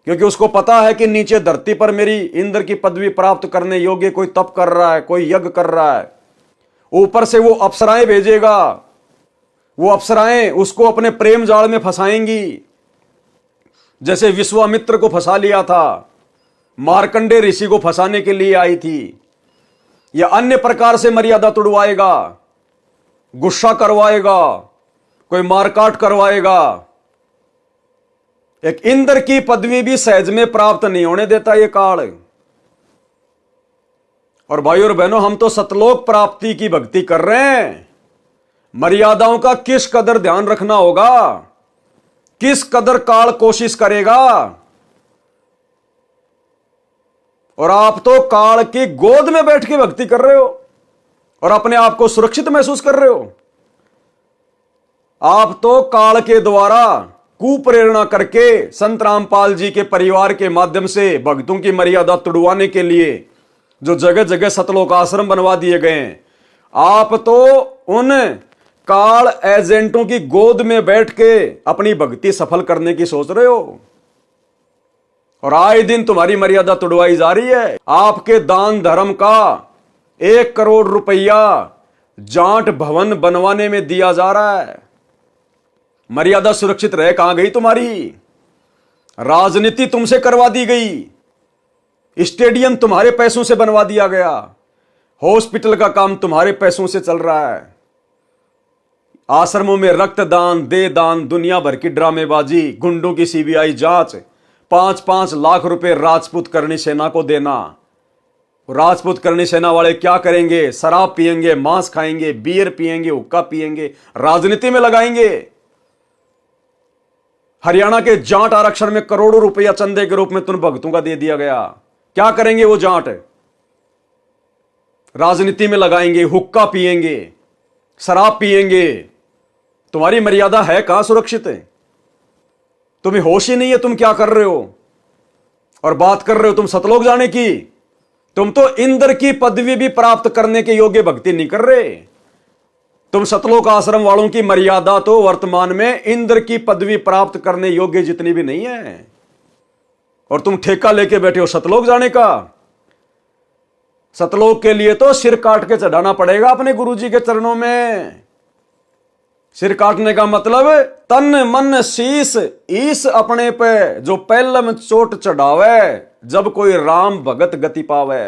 क्योंकि उसको पता है कि नीचे धरती पर मेरी इंद्र की पदवी प्राप्त करने योग्य कोई तप कर रहा है, कोई यज्ञ कर रहा है। ऊपर से वो अप्सराएं भेजेगा, वो अप्सराएं उसको अपने प्रेम जाल में फंसाएंगी। जैसे विश्वामित्र को फंसा लिया था, मार्कंडे ऋषि को फंसाने के लिए आई थी, या अन्य प्रकार से मर्यादा तुड़वाएगा, गुस्सा करवाएगा, कोई मारकाट करवाएगा। एक इंद्र की पदवी भी सहज में प्राप्त नहीं होने देता ये काल। और भाइयों और बहनों, हम तो सतलोक प्राप्ति की भक्ति कर रहे हैं। मर्यादाओं का किस कदर ध्यान रखना होगा, किस कदर काल कोशिश करेगा। और आप तो काल की गोद में बैठ के भक्ति कर रहे हो और अपने आप को सुरक्षित महसूस कर रहे हो। आप तो काल के द्वारा कुप्रेरणा करके संत रामपाल जी के परिवार के माध्यम से भक्तों की मर्यादा तुड़वाने के लिए जो जगह जगह सतलोक आश्रम बनवा दिए गए हैं, आप तो उन काल एजेंटों की गोद में बैठ के अपनी भक्ति सफल करने की सोच रहे हो। और आए दिन तुम्हारी मर्यादा तुड़वाई जा रही है। आपके दान धर्म का 1 करोड़ रुपया जाट भवन बनवाने में दिया जा रहा है। मर्यादा सुरक्षित रह कहां गई तुम्हारी? राजनीति तुमसे करवा दी गई, स्टेडियम तुम्हारे पैसों से बनवा दिया गया, हॉस्पिटल का काम तुम्हारे पैसों से चल रहा है, आश्रमों में रक्तदान, दे दान, दुनिया भर की ड्रामेबाजी, गुंडों की सीबीआई जांच, 5-5 लाख रुपए राजपूत करणी सेना को देना। राजपूत करणी सेना वाले क्या करेंगे? शराब पिएंगे, मांस खाएंगे, बियर पिएंगे, हुक्का पिएंगे, राजनीति में लगाएंगे। हरियाणा के जाट आरक्षण में करोड़ों रुपया चंदे के रूप में तुम भक्तों का दे दिया गया। क्या करेंगे वो जाट? राजनीति में लगाएंगे, हुक्का पिएंगे, शराब पिएंगे। तुम्हारी मर्यादा है कहां सुरक्षित है? तुम्हें होश ही नहीं है तुम क्या कर रहे हो। और बात कर रहे हो तुम सतलोक जाने की। तुम तो इंद्र की पदवी भी प्राप्त करने के योग्य भक्ति नहीं कर रहे। तुम सतलोक आश्रम वालों की मर्यादा तो वर्तमान में इंद्र की पदवी प्राप्त करने योग्य जितनी भी नहीं है, और तुम ठेका लेके बैठे हो सतलोक जाने का। सतलोक के लिए तो सिर काट के चढ़ाना पड़ेगा अपने गुरुजी के चरणों में। सिर काटने का मतलब तन मन शीस ईस अपने पे जो पहलम चोट चढ़ावे, जब कोई राम भगत गति पावे।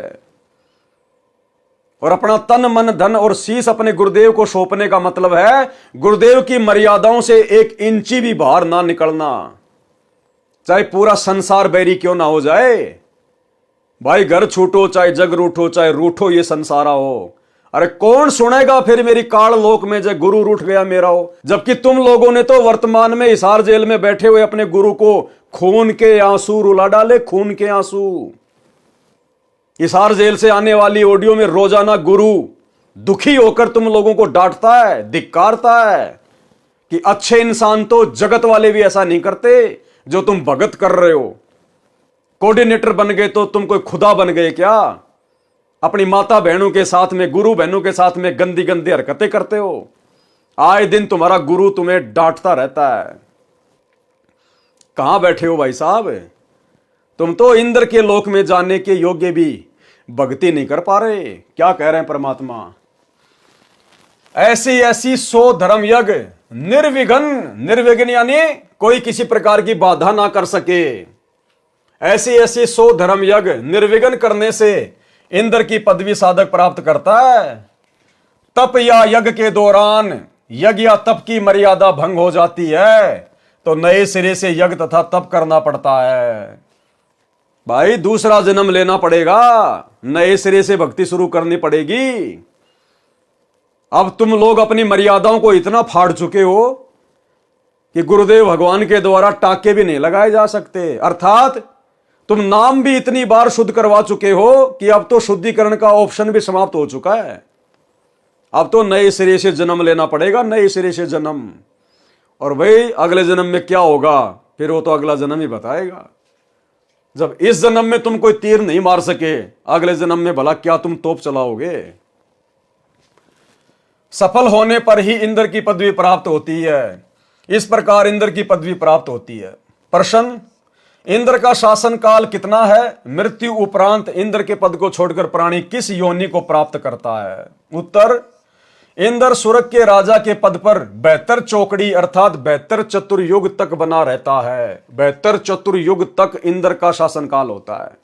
और अपना तन मन धन और शीश अपने गुरुदेव को सौंपने का मतलब है गुरुदेव की मर्यादाओं से 1 इंची भी बाहर ना निकलना, चाहे पूरा संसार बैरी क्यों ना हो जाए। भाई घर छूटो चाहे जग रूठो, चाहे रूठो ये संसारा हो। अरे कौन सुनेगा फिर मेरी काल लोक में जय गुरु रूठ गया मेरा हो। जबकि तुम लोगों ने तो वर्तमान में हिसार जेल में बैठे हुए अपने गुरु को खून के आंसू रुला डाले, खून के आंसू। हिसार जेल से आने वाली ऑडियो में रोजाना गुरु दुखी होकर तुम लोगों को डांटता है, धिक्कारता है कि अच्छे इंसान तो जगत वाले भी ऐसा नहीं करते जो तुम भगत कर रहे हो। कोऑर्डिनेटर बन गए तो तुम कोई खुदा बन गए क्या? अपनी माता बहनों के साथ में, गुरु बहनों के साथ में गंदी गंदी हरकतें करते हो। आए दिन तुम्हारा गुरु तुम्हें डांटता रहता है। कहां बैठे हो भाई साहब? तुम तो इंद्र के लोक में जाने के योग्य भी भक्ति नहीं कर पा रहे। क्या कह रहे हैं परमात्मा? ऐसी ऐसी 100 धर्म यज्ञ निर्विघ्न, निर्विघ्न यानी कोई किसी प्रकार की बाधा ना कर सके। ऐसी ऐसी 100 धर्म यज्ञ निर्विघ्न करने से इंद्र की पदवी साधक प्राप्त करता है। तप या यज्ञ के दौरान यज्ञ या तप की मर्यादा भंग हो जाती है तो नए सिरे से यज्ञ तथा तप करना पड़ता है। भाई दूसरा जन्म लेना पड़ेगा, नए सिरे से भक्ति शुरू करनी पड़ेगी। अब तुम लोग अपनी मर्यादाओं को इतना फाड़ चुके हो कि गुरुदेव भगवान के द्वारा टाके भी नहीं लगाए जा सकते। अर्थात तुम नाम भी इतनी बार शुद्ध करवा चुके हो कि अब तो शुद्धिकरण का ऑप्शन भी समाप्त हो चुका है। अब तो नए सिरे से जन्म लेना पड़ेगा, नए सिरे से जन्म। और भाई अगले जन्म में क्या होगा फिर वो तो अगला जन्म ही बताएगा। जब इस जन्म में तुम कोई तीर नहीं मार सके, अगले जन्म में भला क्या तुम तोप चलाओगे? सफल होने पर ही इंद्र की पदवी प्राप्त होती है। इस प्रकार इंद्र की पदवी प्राप्त होती है। प्रश्न, इंद्र का शासन काल कितना है? मृत्यु उपरांत इंद्र के पद को छोड़कर प्राणी किस योनि को प्राप्त करता है? उत्तर, इंद्र स्वर्ग के राजा के पद पर 72 चौकड़ी अर्थात 72 चतुर्युग तक बना रहता है। 72 चतुर्युग तक इंद्र का शासन काल होता है।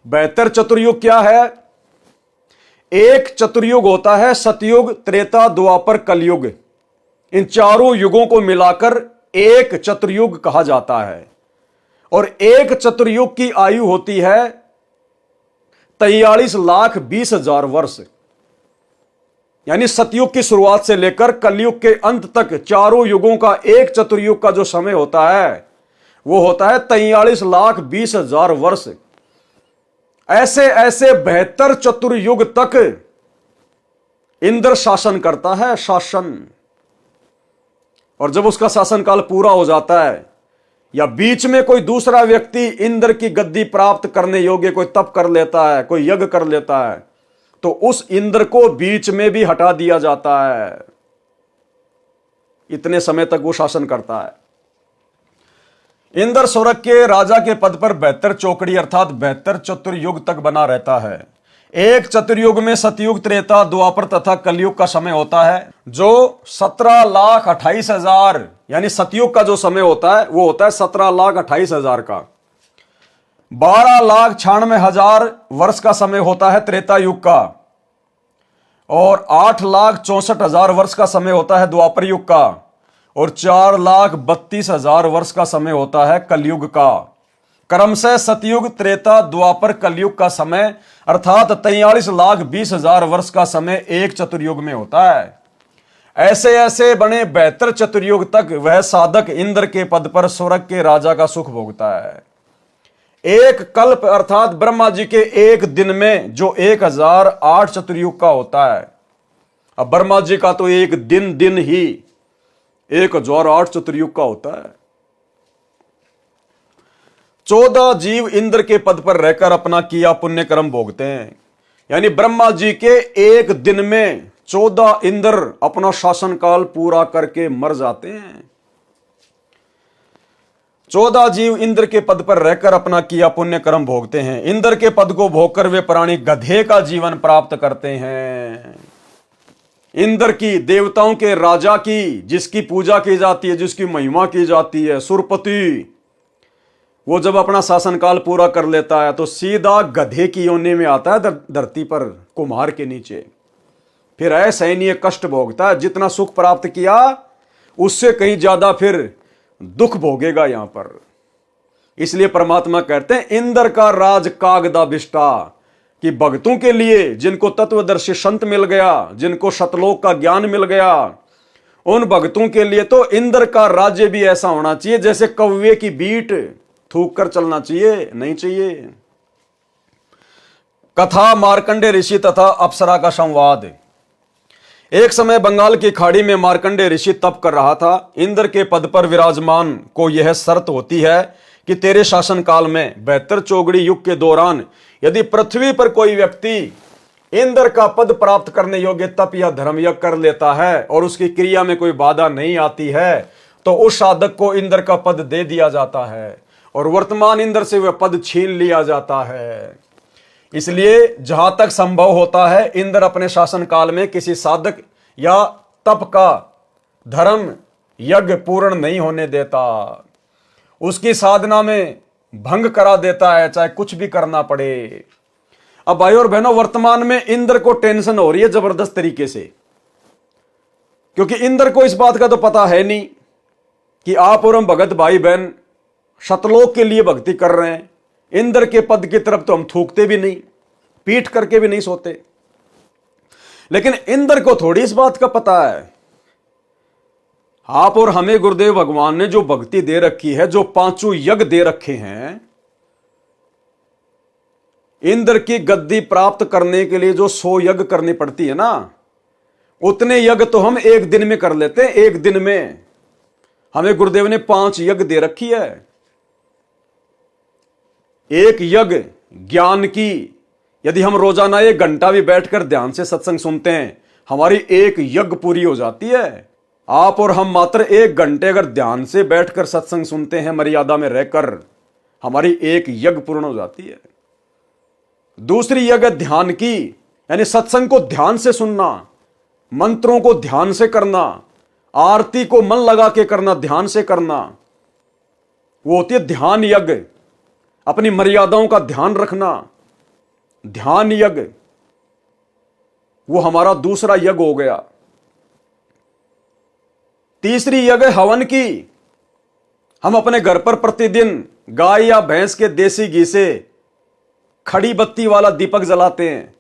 72 चतुर्युग क्या है? एक चतुर्युग होता है सतयुग, त्रेता, द्वापर, कलयुग। इन चारों युगों को मिलाकर एक चतुर्युग कहा जाता है। और एक चतुर्युग की आयु होती है 43,20,000 वर्ष। यानी सतयुग की शुरुआत से लेकर कलयुग के अंत तक चारों युगों का एक चतुर्युग का जो समय होता है वो होता है 43,20,000 वर्ष। ऐसे ऐसे 72 चतुर्युग तक इंद्र शासन करता है, शासन। और जब उसका शासनकाल पूरा हो जाता है या बीच में कोई दूसरा व्यक्ति इंद्र की गद्दी प्राप्त करने योग्य कोई तप कर लेता है, कोई यज्ञ कर लेता है, तो उस इंद्र को बीच में भी हटा दिया जाता है। इतने समय तक वो शासन करता है। इंद्र स्वर्ग के राजा के पद पर 72 चौकड़ी अर्थात 72 चतुर्युग तक बना रहता है। एक चतुर्युग में सतयुग, त्रेता, द्वापर तथा कलयुग का समय होता है, जो 17,28,000 यानी सतयुग का जो समय होता है वो होता है 17,28,000 का। 12,96,000 वर्ष का समय होता है त्रेता युग का। और 8,64,000 वर्ष का समय होता है द्वापर युग का। और 4,32,000 वर्ष का समय होता है कलयुग का। क्रमशः सतयुग, त्रेता, द्वापर, कलयुग का समय अर्थात 43,20,000 वर्ष का समय एक चतुर्युग में होता है। ऐसे ऐसे बने 72 चतुर्युग तक वह साधक इंद्र के पद पर स्वर्ग के राजा का सुख भोगता है। एक कल्प अर्थात ब्रह्मा जी के एक दिन में जो 1008 चतुर्युग का होता है। अब ब्रह्मा जी का तो एक दिन ही 1008 चतुर्युग का होता है। 14 जीव इंद्र के पद पर रहकर अपना किया पुण्य कर्म भोगते हैं। यानी ब्रह्मा जी के एक दिन में 14 इंद्र अपना शासन काल पूरा करके मर जाते हैं। 14 जीव इंद्र के पद पर रहकर अपना किया पुण्य कर्म भोगते हैं। इंद्र के पद को भोगकर वे प्राणी गधे का जीवन प्राप्त करते हैं। इंद्र की, देवताओं के राजा की, जिसकी पूजा की जाती है, जिसकी महिमा की जाती है, सुरपति, वो जब अपना शासनकाल पूरा कर लेता है तो सीधा गधे की योनि में आता है धरती पर, कुम्हार के नीचे। फिर असहनीय कष्ट भोगता है, जितना सुख प्राप्त किया उससे कहीं ज्यादा फिर दुख भोगेगा यहां पर। इसलिए परमात्मा कहते हैं इंद्र का राज कागदाभिष्टा, कि भक्तों के लिए, जिनको तत्वदर्शी संत मिल गया, जिनको शतलोक का ज्ञान मिल गया, उन भक्तों के लिए तो इंद्र का राज्य भी ऐसा होना चाहिए जैसे कौवे की बीट थूक कर चलना चाहिए, नहीं चाहिए। कथा मार्कंडे ऋषि तथा अप्सरा का संवाद। एक समय बंगाल की खाड़ी में मार्कंडे ऋषि तप कर रहा था। इंद्र के पद पर विराजमान को यह शर्त होती है कि तेरे शासन काल में 72 चौगड़ी युग के दौरान यदि पृथ्वी पर कोई व्यक्ति इंद्र का पद प्राप्त करने योग्य तप या धर्म यज्ञ कर लेता है और उसकी क्रिया में कोई बाधा नहीं आती है तो उस साधक को इंद्र का पद दे दिया जाता है और वर्तमान इंद्र से वह पद छीन लिया जाता है। इसलिए जहां तक संभव होता है इंद्र अपने शासन काल में किसी साधक या तप का धर्म यज्ञ पूर्ण नहीं होने देता, उसकी साधना में भंग करा देता है, चाहे कुछ भी करना पड़े। अब भाई और बहनों, वर्तमान में इंद्र को टेंशन हो रही है जबरदस्त तरीके से, क्योंकि इंद्र को इस बात का तो पता है नहीं कि आप और हम भगत भाई बहन शतलोक के लिए भक्ति कर रहे हैं। इंद्र के पद की तरफ तो हम थूकते भी नहीं, पीठ करके भी नहीं सोते। लेकिन इंद्र को थोड़ी इस बात का पता है। आप और हमें गुरुदेव भगवान ने जो भक्ति दे रखी है, जो 5 यज्ञ दे रखे हैं, इंद्र की गद्दी प्राप्त करने के लिए जो 100 यज्ञ करनी पड़ती है ना, उतने यज्ञ तो हम एक दिन में कर लेते हैं। एक दिन में हमें गुरुदेव ने 5 यज्ञ दे रखी है। एक यज्ञ ज्ञान की, यदि हम रोजाना 1 घंटा भी बैठकर ध्यान से सत्संग सुनते हैं, हमारी एक यज्ञ पूरी हो जाती है। आप और हम मात्र 1 घंटे अगर ध्यान से बैठकर सत्संग सुनते हैं, मर्यादा में रहकर, हमारी एक यज्ञ पूर्ण हो जाती है। दूसरी यज्ञ ध्यान की, यानी सत्संग को ध्यान से सुनना, मंत्रों को ध्यान से करना, आरती को मन लगा के करना, ध्यान से करना, वो होती है ध्यान यज्ञ। अपनी मर्यादाओं का ध्यान रखना, ध्यान यज्ञ, वो हमारा दूसरा यज्ञ हो गया। तीसरी यज्ञ हवन की। हम अपने घर पर प्रतिदिन गाय या भैंस के देसी घी से खड़ी बत्ती वाला दीपक जलाते हैं।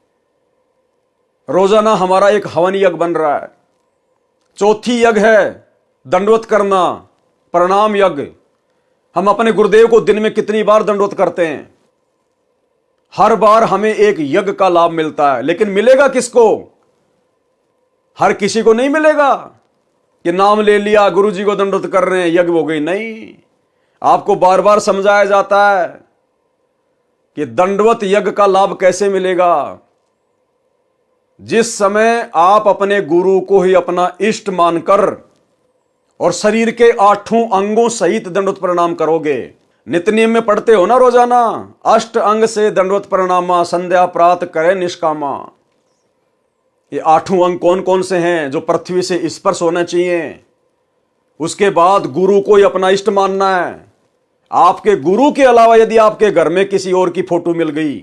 रोजाना हमारा एक हवन यज्ञ बन रहा है। चौथी यज्ञ है दंडवत करना, प्रणाम यज्ञ। हम अपने गुरुदेव को दिन में कितनी बार दंडवत करते हैं? हर बार हमें एक यज्ञ का लाभ मिलता है, लेकिन मिलेगा किसको? हर किसी को नहीं मिलेगा कि नाम ले लिया, गुरु जी को दंडवत कर रहे हैं, यज्ञ हो गई। नहीं, आपको बार बार समझाया जाता है कि दंडवत यज्ञ का लाभ कैसे मिलेगा। जिस समय आप अपने गुरु को ही अपना इष्ट मानकर और शरीर के 8 अंगों सहित दंडवत प्रणाम करोगे। नित्य नियम में पढ़ते हो ना रोजाना, अष्ट अंग से दंडवत प्रणामा, संध्या प्रात करे निष्कामा। ये 8 अंग कौन कौन से हैं जो पृथ्वी से स्पर्श होना चाहिए? उसके बाद गुरु को ही अपना इष्ट मानना है। आपके गुरु के अलावा यदि आपके घर में किसी और की फोटो मिल गई,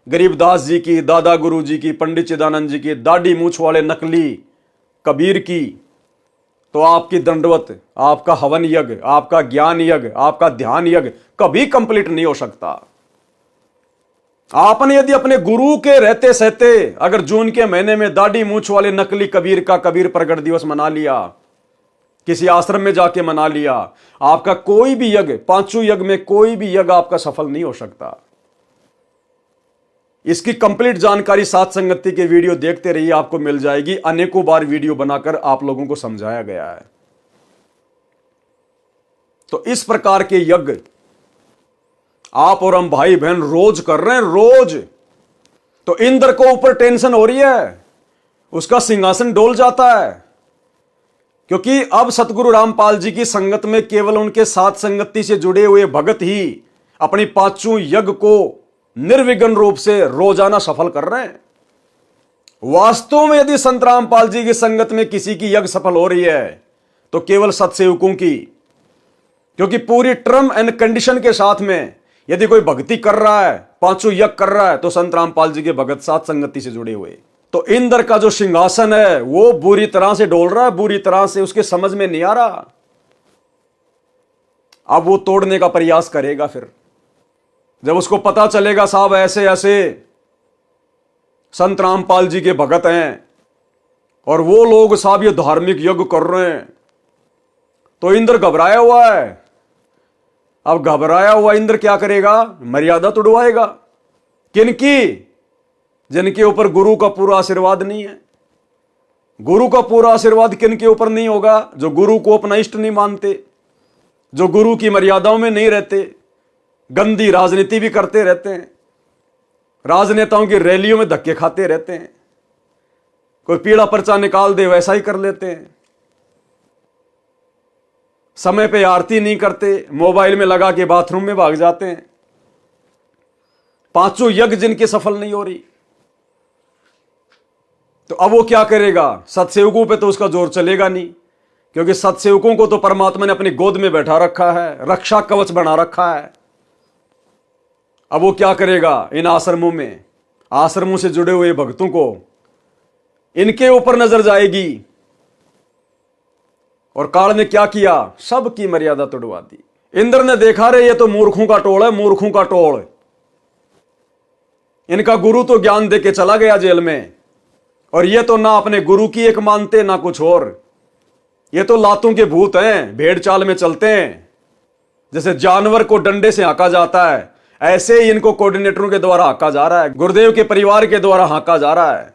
गरीबदास जी की, दादा गुरु जी की, पंडित चिदानंद जी की, दाढ़ी मूछ वाले नकली कबीर की, तो आपकी दंडवत, आपका हवन यज्ञ, आपका ज्ञान यज्ञ, आपका ध्यान यज्ञ कभी कंप्लीट नहीं हो सकता। आपने यदि अपने गुरु के रहते सहते अगर जून के महीने में दाढ़ी मूछ वाले नकली कबीर का कबीर प्रगट दिवस मना लिया, किसी आश्रम में जाके मना लिया, आपका कोई भी यज्ञ, 5 यज्ञ में कोई भी यज्ञ आपका सफल नहीं हो सकता। इसकी कंप्लीट जानकारी साथ संगति के वीडियो देखते रहिए, आपको मिल जाएगी। अनेकों बार वीडियो बनाकर आप लोगों को समझाया गया है। तो इस प्रकार के यज्ञ आप और हम भाई बहन रोज कर रहे हैं, रोज। तो इंद्र को ऊपर टेंशन हो रही है, उसका सिंहासन डोल जाता है, क्योंकि अब सतगुरु रामपाल जी की संगत में केवल उनके साथ संगति से जुड़े हुए भगत ही अपनी 5 यज्ञ को निर्विघ्न रूप से रोजाना सफल कर रहे हैं। वास्तव में यदि संत रामपाल जी की संगत में किसी की यज्ञ सफल हो रही है तो केवल सत्सेवकों की, क्योंकि पूरी टर्म एंड कंडीशन के साथ में यदि कोई भक्ति कर रहा है, पांचों यज्ञ कर रहा है, तो संत रामपाल जी के भगत साथ संगति से जुड़े हुए। तो इंद्र का जो सिंहासन है वो बुरी तरह से डोल रहा है, बुरी तरह से उसके समझ में नहीं आ रहा। अब वो तोड़ने का प्रयास करेगा। फिर जब उसको पता चलेगा साहब ऐसे ऐसे संत रामपाल जी के भगत हैं और वो लोग साहब ये धार्मिक यज्ञ कर रहे हैं, तो इंद्र घबराया हुआ है। अब घबराया हुआ इंद्र क्या करेगा? मर्यादा तोड़वाएगा। किनकी? जिनके ऊपर गुरु का पूरा आशीर्वाद नहीं है। गुरु का पूरा आशीर्वाद किनके ऊपर नहीं होगा? जो गुरु को अपना इष्ट नहीं मानते, जो गुरु की मर्यादाओं में नहीं रहते, गंदी राजनीति भी करते रहते हैं, राजनेताओं की रैलियों में धक्के खाते रहते हैं, कोई पीला पर्चा निकाल दे वैसा ही कर लेते हैं, समय पे आरती नहीं करते, मोबाइल में लगा के बाथरूम में भाग जाते हैं। पांचों यज्ञ जिनके सफल नहीं हो रही, तो अब वो क्या करेगा? सत्सेवकों पे तो उसका जोर चलेगा नहीं, क्योंकि सत्सेवकों को तो परमात्मा ने अपनी गोद में बैठा रखा है, रक्षा कवच बना रखा है। अब वो क्या करेगा? इन आश्रमों में, आश्रमों से जुड़े हुए भक्तों को इनके ऊपर नजर जाएगी। और काल ने क्या किया? सबकी मर्यादा तोड़वा दी। इंद्र ने देखा रे ये तो मूर्खों का टोल है, मूर्खों का टोल। इनका गुरु तो ज्ञान दे के चला गया जेल में, और ये तो ना अपने गुरु की एक मानते ना कुछ और। ये तो लातों के भूत हैं, भेड़ चाल में चलते हैं। जैसे जानवर को डंडे से हाँका जाता है, ऐसे ही इनको कोऑर्डिनेटरों के द्वारा हाँका जा रहा है, गुरुदेव के परिवार के द्वारा हाँका जा रहा है।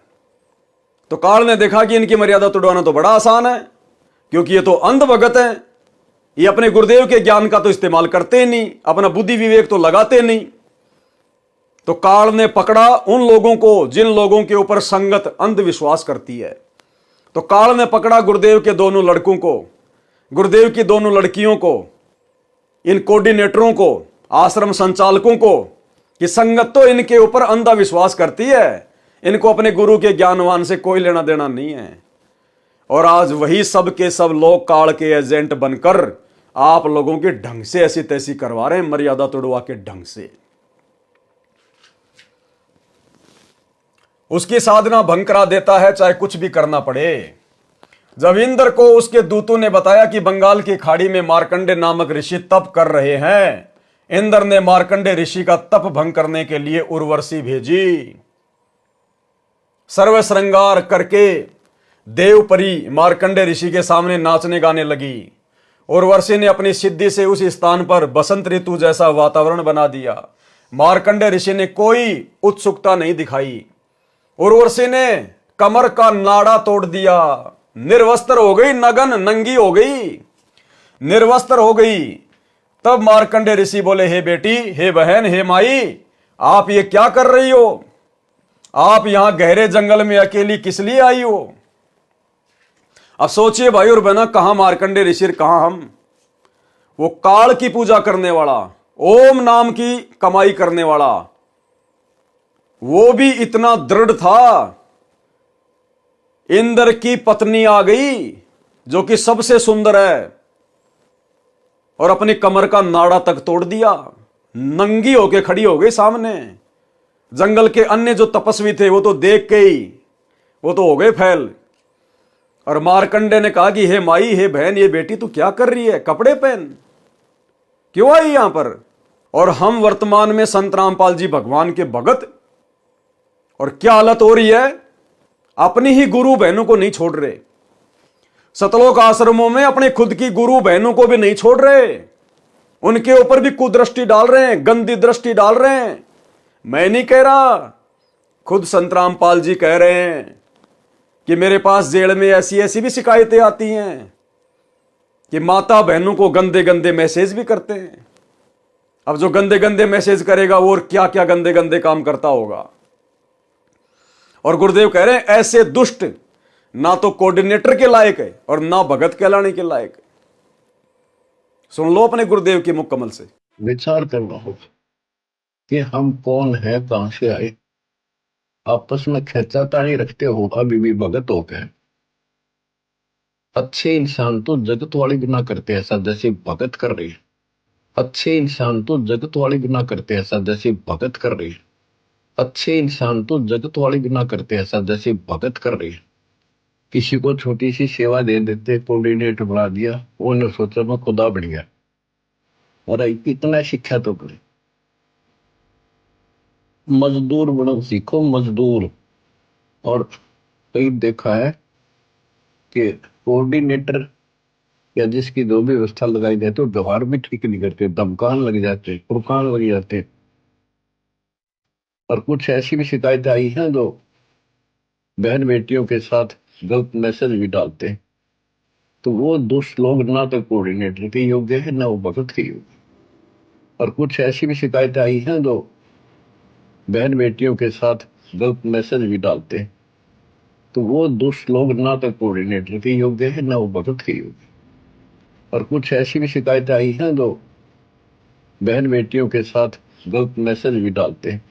तो काल ने देखा कि इनकी मर्यादा तोड़वाना तो बड़ा आसान है, क्योंकि ये तो अंध भगत हैं, ये अपने गुरुदेव के ज्ञान का तो इस्तेमाल करते नहीं, अपना बुद्धि विवेक तो लगाते नहीं। तो काल ने पकड़ा उन लोगों को जिन लोगों के ऊपर संगत अंधविश्वास करती है। तो काल ने पकड़ा गुरुदेव के दोनों लड़कों को, गुरुदेव की दोनों लड़कियों को, इन कोऑर्डिनेटरों को, आश्रम संचालकों को, कि संगत तो इनके ऊपर अंधा विश्वास करती है, इनको अपने गुरु के ज्ञानवान से कोई लेना देना नहीं है। और आज वही सब के सब लोग काल के एजेंट बनकर आप लोगों के ढंग से ऐसी तैसी करवा रहे हैं, मर्यादा तोड़वा के ढंग से। उसकी साधना भंग करा देता है, चाहे कुछ भी करना पड़े। जब इंद्र को उसके दूतों ने बताया कि बंगाल की खाड़ी में मार्कंडे नामक ऋषि तप कर रहे हैं, इंद्र ने मार्कंडे ऋषि का तप भंग करने के लिए उर्वशी भेजी। सर्व श्रृंगार करके देवपरी मार्कंडे ऋषि के सामने नाचने गाने लगी। उर्वशी ने अपनी सिद्धि से उस स्थान पर बसंत ऋतु जैसा वातावरण बना दिया। मार्कंडे ऋषि ने कोई उत्सुकता नहीं दिखाई। उर्वशी ने कमर का नाड़ा तोड़ दिया, निर्वस्त्र हो गई, नगन नंगी हो गई, निर्वस्त्र हो गई। तब मार्कंडे ऋषि बोले, हे बेटी, हे बहन, हे माई, आप ये क्या कर रही हो? आप यहां गहरे जंगल में अकेली किस लिए आई हो? अब सोचिए भाई और बहना, कहां मार्कंडे ऋषि, कहां हम? वो काल की पूजा करने वाला, ओम नाम की कमाई करने वाला, वो भी इतना दृढ़ था। इंद्र की पत्नी आ गई जो कि सबसे सुंदर है, और अपनी कमर का नाड़ा तक तोड़ दिया, नंगी होके खड़ी हो गई सामने। जंगल के अन्य जो तपस्वी थे वो तो देख के ही वो तो हो गए फैल। और मार्कंडे ने कहा कि हे माई, हे बहन, ये बेटी तू क्या कर रही है? कपड़े पहन, क्यों आई यहां पर? और हम वर्तमान में संत रामपाल जी भगवान के भगत, और क्या हालत हो रही है? अपनी ही गुरु बहनों को नहीं छोड़ रहे, सतलोक आश्रमों में अपने खुद की गुरु बहनों को भी नहीं छोड़ रहे, उनके ऊपर भी कुदृष्टि डाल रहे हैं, गंदी दृष्टि डाल रहे हैं। मैं नहीं कह रहा, खुद संत रामपाल जी कह रहे हैं कि मेरे पास जेल में ऐसी ऐसी भी शिकायतें आती हैं कि माता बहनों को गंदे गंदे मैसेज भी करते हैं। अब जो गंदे गंदे मैसेज करेगा वो और क्या क्या गंदे गंदे काम करता होगा। और गुरुदेव कह रहे हैं ऐसे दुष्ट ना तो कोऑर्डिनेटर के लायक है और ना भगत कहलाने के लायक है। सुन लो अपने गुरुदेव के मुकम्मल से। विचार करना होगा कि हम कौन है, कहां से आए। आपस में खेचातानी रखते हो अभी भी भगत हो गए। अच्छे इंसान तो जगत वाले भी ना करते ऐसा जैसे भगत कर रही है। अच्छे इंसान तो जगत वाले बिना करते ऐसा जैसे भगत कर रहे हैं। अच्छे इंसान तो जगत वाले बिना करते ऐसा जैसे भगत कर रहे हैं। किसी को छोटी सी सेवा दे देते, कोऑर्डिनेटर बना दिया, उन्होंने सोचा मैं खुदा बन गया। और कितना शिक्षा तो करे। मजदूर बनो सीखो, मजदूर। और कई देखा है कि कोऑर्डिनेटर या जिसकी जो भी व्यवस्था लगाई जाती है, वो व्यवहार भी ठीक नहीं करते, धमकान लग जाते, कुरकान लग जाते। और कुछ ऐसी भी शिकायतें आई हैं जो बहन बेटियों के साथ गलत मैसेज भी डालते हैं। तो वो दुष्ट लोग ना तो कोऑर्डिनेटर के योग्य है, ना वो भगत के योग्य। और कुछ ऐसी भी शिकायतें आई हैं जो बहन बेटियों के साथ गलत मैसेज भी डालते हैं। तो वो दुष्ट लोग ना तो कोऑर्डिनेटर के योग्य है, ना वो भगत के योग्य। और कुछ ऐसी भी शिकायतें आई हैं जो बहन बेटियों के साथ गलत मैसेज भी डालते हैं।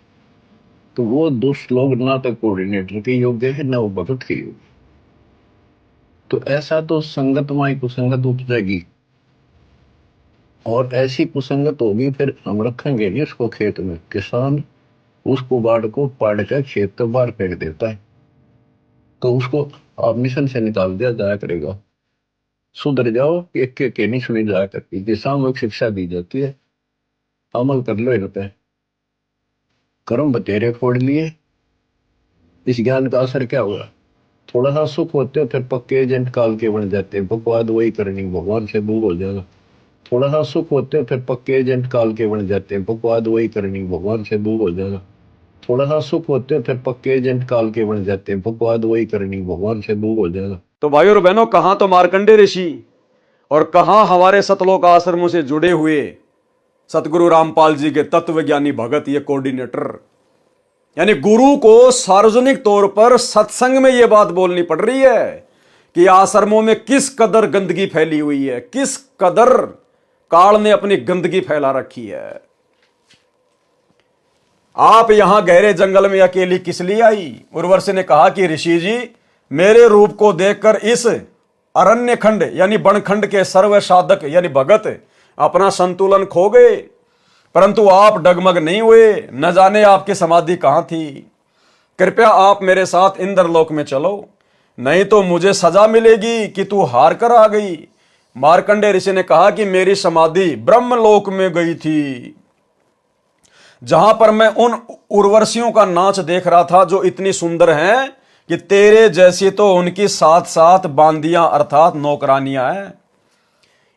तो वो दुष्ट लोग ना तो कोऑर्डिनेटर के योग्य है, ना वो भगत के योग्य। तो ऐसा तो संगत माई कुसंगत उपजेगी। और ऐसी कुसंगत होगी, फिर हम रखेंगे नहीं उसको खेत में। किसान उस कुबाड़ को पाड़ कर खेत के बाहर फेंक देता है, तो उसको आप मिशन से निकाल दिया जाया करेगा। सुधर जाओ, एक के नहीं सुनी जाया करती, कि सामूहिक शिक्षा दी जाती है, अमल कर लो इन पे। कर्म बतेरे फोड़ लिए, इस ज्ञान का असर क्या हुआ? थोड़ा सा सुख होते हो, फिर पक्के एजेंट काल के बन जाते हैं, बकवाद वही करनी, भगवान से दूर हो जाएगा। थोड़ा सा सुख होते हो, फिर पक्के एजेंट काल के बन जाते हैं, बकवाद वही करनी, भगवान से दूर हो जाएगा। थोड़ा सा सुख होते हो, फिर पक्के एजेंट काल के बन जाते हैं, बकवाद वही करनी, भगवान से दूर हो जाएगा। तो भाइयों और बहनों, कहां तो मार्कंडे ऋषि और कहां हमारे सतलोक आश्रमों से जुड़े हुए सतगुरु रामपाल जी के तत्वज्ञानी भगत, ये कोऑर्डिनेटर। यानी गुरु को सार्वजनिक तौर पर सत्संग में यह बात बोलनी पड़ रही है कि आश्रमों में किस कदर गंदगी फैली हुई है, किस कदर काल ने अपनी गंदगी फैला रखी है। आप यहां गहरे जंगल में अकेली किस लिए आई? उर्वशी ने कहा कि ऋषि जी, मेरे रूप को देखकर इस अरण्य खंड यानी बनखंड के सर्व साधक यानी भगत अपना संतुलन खो गए, परंतु आप डगमग नहीं हुए। न जाने आपकी समाधि कहां थी। कृपया आप मेरे साथ इंद्रलोक में चलो, नहीं तो मुझे सजा मिलेगी कि तू हार कर आ गई। मार्कंडे ऋषि ने कहा कि मेरी समाधि ब्रह्मलोक में गई थी, जहां पर मैं उन उर्वशियों का नाच देख रहा था जो इतनी सुंदर हैं कि तेरे जैसी तो उनकी साथ साथ बांदियां अर्थात नौकरानियां हैं।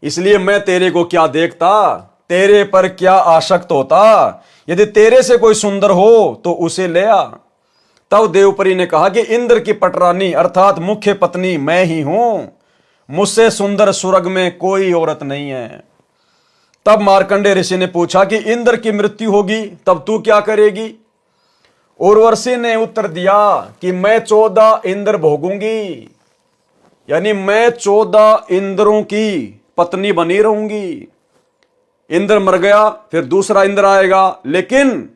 इसलिए मैं तेरे को क्या देखता, तेरे पर क्या आसक्त होता। यदि तेरे से कोई सुंदर हो तो उसे ले आ। तब देवपरी ने कहा कि इंद्र की पटरानी अर्थात मुख्य पत्नी मैं ही हूं, मुझसे सुंदर स्वर्ग में कोई औरत नहीं है। तब मार्कंडे ऋषि ने पूछा कि इंद्र की मृत्यु होगी तब तू क्या करेगी? उर्वशी ने उत्तर दिया कि मैं 14 इंद्र भोगूंगी, यानी मैं 14 इंद्रों की पत्नी बनी रहूंगी। इंद्र मर गया, फिर दूसरा इंद्र आएगा, लेकिन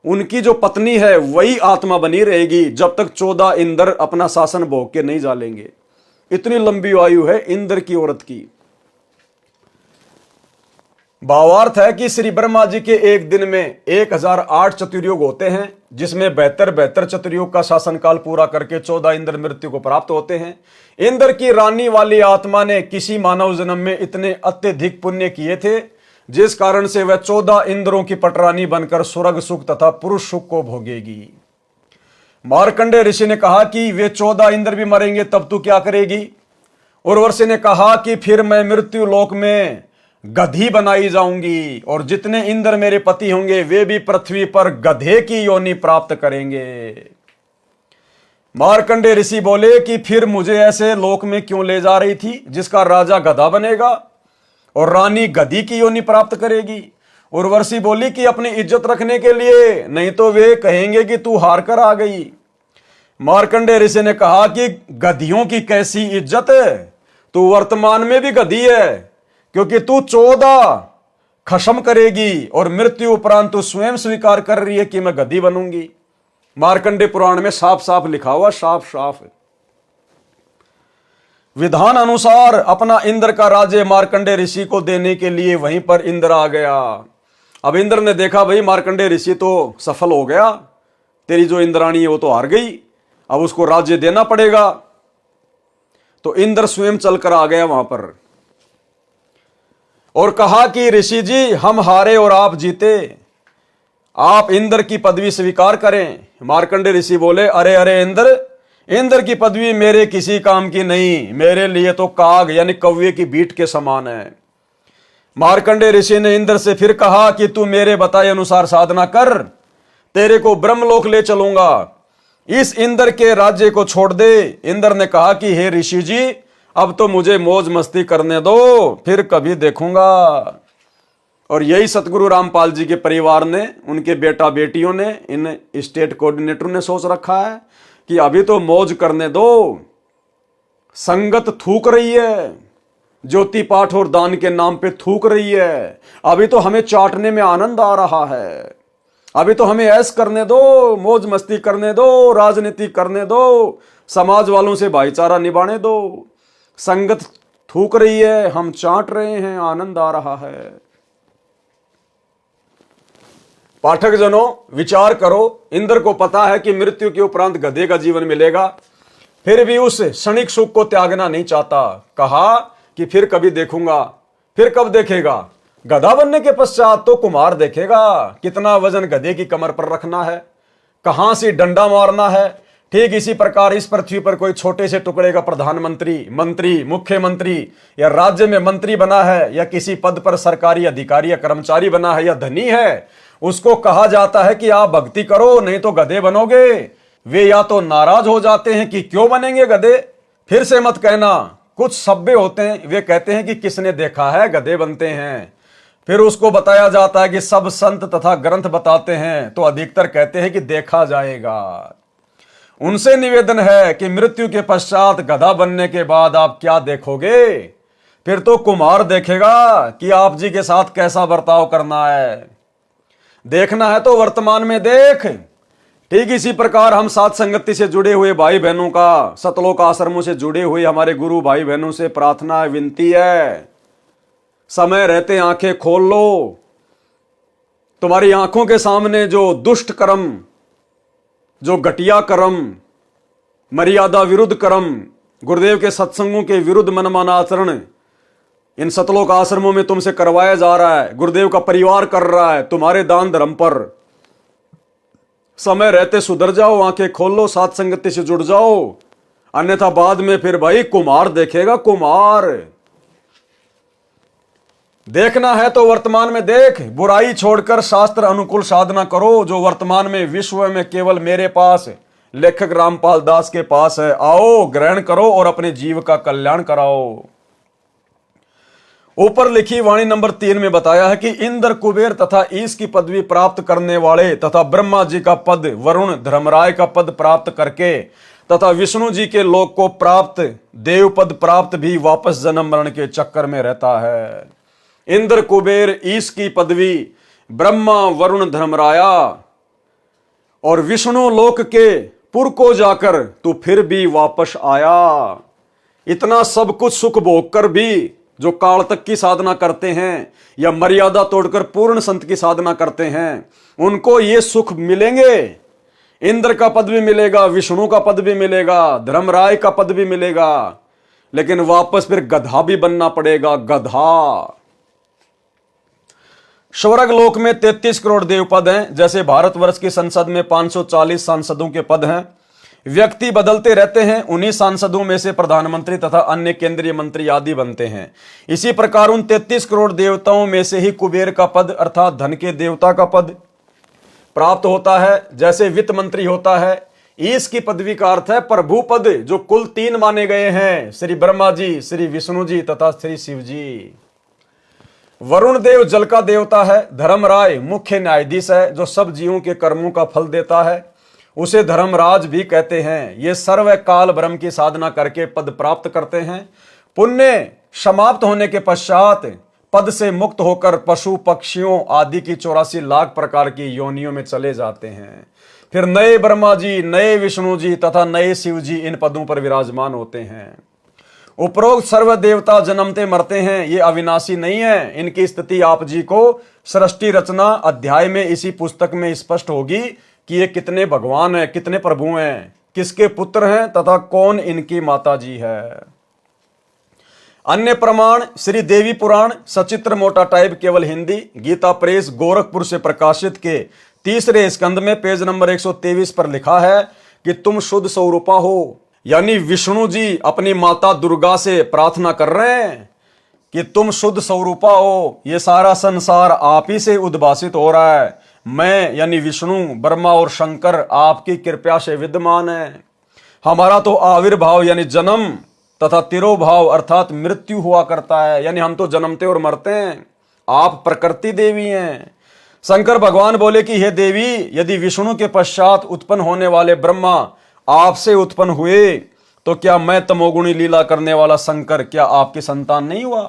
उनकी जो पत्नी है वही आत्मा बनी रहेगी जब तक 14 इंद्र अपना शासन भोग के नहीं जालेंगे। इतनी लंबी आयु है इंद्र की औरत की। भावार्थ है कि श्री ब्रह्मा जी के एक दिन में 1008 चतुर्युग होते हैं, जिसमें 72 चतुर्युग का शासनकाल पूरा करके 14 इंद्र मृत्यु को प्राप्त होते हैं। इंद्र की रानी वाली आत्मा ने किसी मानव जन्म में इतने अत्यधिक पुण्य किए थे, जिस कारण से वह 14 इंद्रों की पटरानी बनकर स्वर्ग सुख तथा पुरुष सुख को भोगेगी। मार्कंडे ऋषि ने कहा कि वे 14 इंद्र भी मरेंगे तब तू क्या करेगी? उर्वशी ने कहा कि फिर मैं मृत्यु लोक में गधी बनाई जाऊंगी और जितने इंद्र मेरे पति होंगे वे भी पृथ्वी पर गधे की योनि प्राप्त करेंगे। मार्कंडे ऋषि बोले कि फिर मुझे ऐसे लोक में क्यों ले जा रही थी जिसका राजा गधा बनेगा और रानी गधी की योनि प्राप्त करेगी? उर्वशी बोली कि अपनी इज्जत रखने के लिए, नहीं तो वे कहेंगे कि तू हार कर आ गई। मार्कंडे ऋषि ने कहा कि गधियों की कैसी इज्जत है, तू वर्तमान में भी गधी है, क्योंकि तू 14 खत्म करेगी और मृत्यु उपरांत तू स्वयं स्वीकार कर रही है कि मैं गधी बनूंगी। मार्कंडे पुराण में साफ साफ लिखा हुआ, साफ साफ। विधान अनुसार अपना इंद्र का राज्य मार्कंडे ऋषि को देने के लिए वहीं पर इंद्र आ गया। अब इंद्र ने देखा भाई मार्कंडे ऋषि तो सफल हो गया, तेरी जो इंद्राणी है वो तो हार गई, अब उसको राज्य देना पड़ेगा। तो इंद्र स्वयं चलकर आ गया वहां पर और कहा कि ऋषि जी हम हारे और आप जीते, आप इंद्र की पदवी स्वीकार करें। मार्कंडे ऋषि बोले अरे अरे इंद्र की पदवी मेरे किसी काम की नहीं, मेरे लिए तो काग यानी कौवे की बीट के समान है। मार्कंडे ऋषि ने इंद्र से फिर कहा कि तू मेरे बताए अनुसार साधना कर, तेरे को ब्रह्मलोक ले चलूंगा, इस इंद्र के राज्य को छोड़ दे। इंद्र ने कहा कि हे ऋषि जी अब तो मुझे मौज मस्ती करने दो, फिर कभी देखूंगा। और यही सतगुरु रामपाल जी के परिवार ने, उनके बेटा बेटियों ने, इन स्टेट कोऑर्डिनेटर ने सोच रखा है कि अभी तो मौज करने दो, संगत थूक रही है, ज्योति पाठ और दान के नाम पे थूक रही है, अभी तो हमें चाटने में आनंद आ रहा है, अभी तो हमें ऐश करने दो, मौज मस्ती करने दो, राजनीति करने दो, समाज वालों से भाईचारा निभाने दो। संगत थूक रही है, हम चाट रहे हैं, आनंद आ रहा है। पाठक जनों विचार करो, इंद्र को पता है कि मृत्यु के उपरांत गधे का जीवन मिलेगा, फिर भी उस क्षणिक सुख को त्यागना नहीं चाहता। कहा कि फिर कभी देखूंगा। फिर कब देखेगा? गधा बनने के पश्चात तो कुमार देखेगा कितना वजन गधे की कमर पर रखना है, कहां से डंडा मारना है। ठीक इसी प्रकार इस पृथ्वी पर कोई छोटे से टुकड़े का प्रधानमंत्री, मंत्री, मुख्यमंत्री या राज्य में मंत्री बना है या किसी पद पर सरकारी अधिकारी या कर्मचारी बना है या धनी है, उसको कहा जाता है कि आप भक्ति करो नहीं तो गधे बनोगे। वे या तो नाराज हो जाते हैं कि क्यों बनेंगे गधे, फिर से मत कहना। कुछ सभ्य होते हैं, वे कहते हैं कि किसने देखा है गधे बनते हैं। फिर उसको बताया जाता है कि सब संत तथा ग्रंथ बताते हैं, तो अधिकतर कहते हैं कि देखा जाएगा। उनसे निवेदन है कि मृत्यु के पश्चात गधा बनने के बाद आप क्या देखोगे? फिर तो कुमार देखेगा कि आप जी के साथ कैसा बर्ताव करना है। देखना है तो वर्तमान में देख। ठीक इसी प्रकार हम साथ संगति से जुड़े हुए भाई बहनों का, सतलोक आश्रमों से जुड़े हुए हमारे गुरु भाई बहनों से प्रार्थना है, विनती है, समय रहते आंखें खोल लो। तुम्हारी आंखों के सामने जो दुष्ट कर्म, जो घटिया कर्म, मर्यादा विरुद्ध कर्म, गुरुदेव के सत्संगों के विरुद्ध मनमाना आचरण इन सतलोक आश्रमों में तुमसे करवाया जा रहा है, गुरुदेव का परिवार कर रहा है तुम्हारे दान धर्म पर। समय रहते सुधर जाओ, आंखें खोल लो, साथ संगति से जुड़ जाओ, अन्यथा बाद में फिर भाई कुमार देखेगा। कुमार देखना है तो वर्तमान में देख, बुराई छोड़कर शास्त्र अनुकूल साधना करो, जो वर्तमान में विश्व में केवल मेरे पास, लेखक रामपाल दास के पास है। आओ ग्रहण करो और अपने जीव का कल्याण कराओ। ऊपर लिखी वाणी नंबर 3 में बताया है कि इंद्र, कुबेर तथा ईश की पदवी प्राप्त करने वाले तथा ब्रह्मा जी का पद, वरुण, धर्मराय का पद प्राप्त करके तथा विष्णु जी के लोक को प्राप्त, देव पद प्राप्त भी वापस जन्म मरण के चक्कर में रहता है। इंद्र, कुबेर, ईश की पदवी, ब्रह्मा, वरुण, धर्मराया और विष्णु लोक के पुर को जाकर तू फिर भी वापस आया। इतना सब कुछ सुख भोग कर भी जो काल तक की साधना करते हैं या मर्यादा तोड़कर पूर्ण संत की साधना करते हैं, उनको ये सुख मिलेंगे। इंद्र का पद भी मिलेगा, विष्णु का पद भी मिलेगा, धर्मराय का पद भी मिलेगा, लेकिन वापस फिर गधा भी बनना पड़ेगा। गधा। स्वर्ग लोक में 33 करोड़ देव पद हैं, जैसे भारतवर्ष की संसद में 540 सांसदों के पद हैं। व्यक्ति बदलते रहते हैं, उन्हीं सांसदों में से प्रधानमंत्री तथा अन्य केंद्रीय मंत्री आदि बनते हैं। इसी प्रकार उन 33 करोड़ देवताओं में से ही कुबेर का पद अर्थात धन के देवता का पद प्राप्त होता है, जैसे वित्त मंत्री होता है। ईश की पदवी का अर्थ है प्रभु पद, जो कुल 3 माने गए हैं, श्री ब्रह्मा जी, श्री विष्णु जी तथा श्री शिव जी। वरुण देव जल का देवता है। धर्मराय मुख्य न्यायाधीश है, जो सब जीवों के कर्मों का फल देता है, उसे धर्मराज भी कहते हैं। ये सर्व काल ब्रह्म की साधना करके पद प्राप्त करते हैं। पुण्य समाप्त होने के पश्चात पद से मुक्त होकर पशु पक्षियों आदि की 84 लाख प्रकार की योनियों में चले जाते हैं। फिर नए ब्रह्मा जी, नए विष्णु जी तथा नए शिव जी इन पदों पर विराजमान होते हैं। उपरोक्त सर्व देवता जन्मते मरते हैं, ये अविनाशी नहीं है। इनकी स्थिति आप जी को सृष्टि रचना अध्याय में इसी पुस्तक में स्पष्ट होगी कि ये कितने भगवान हैं, कितने प्रभु हैं, किसके पुत्र हैं तथा कौन इनकी माता जी है। अन्य प्रमाण श्री देवी पुराण सचित्र मोटा टाइप केवल हिंदी, गीता प्रेस गोरखपुर से प्रकाशित के तीसरे स्कंद में पेज नंबर 123 पर लिखा है कि तुम शुद्ध स्वरूपा हो। यानी विष्णु जी अपनी माता दुर्गा से प्रार्थना कर रहे हैं कि तुम शुद्ध स्वरूपा हो, ये सारा संसार आप ही से उद्भासित हो रहा है। मैं यानी विष्णु, ब्रह्मा और शंकर आपकी कृपा से विद्यमान है। हमारा तो आविर्भाव यानी जन्म तथा तिरोभाव अर्थात मृत्यु हुआ करता है, यानी हम तो जन्मते और मरते हैं। आप प्रकृति देवी हैं। शंकर भगवान बोले कि हे देवी, यदि विष्णु के पश्चात उत्पन्न होने वाले ब्रह्मा आपसे उत्पन्न हुए तो क्या मैं तमोगुणी लीला करने वाला शंकर क्या आपकी संतान नहीं हुआ?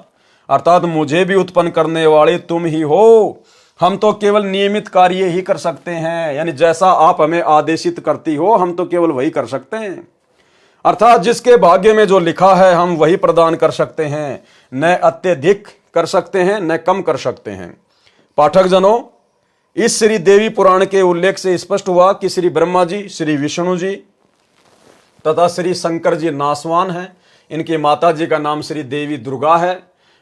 अर्थात मुझे भी उत्पन्न करने वाले तुम ही हो। हम तो केवल नियमित कार्य ही कर सकते हैं, यानी जैसा आप हमें आदेशित करती हो हम तो केवल वही कर सकते हैं। अर्थात जिसके भाग्य में जो लिखा है हम वही प्रदान कर सकते हैं, न अत्यधिक कर सकते हैं न कम कर सकते हैं। पाठक जनों, इस श्री देवी पुराण के उल्लेख से स्पष्ट हुआ कि श्री ब्रह्मा जी, श्री विष्णु जी तथा श्री शंकर जी नासवान हैं। इनकी माता जी का नाम श्री देवी दुर्गा है।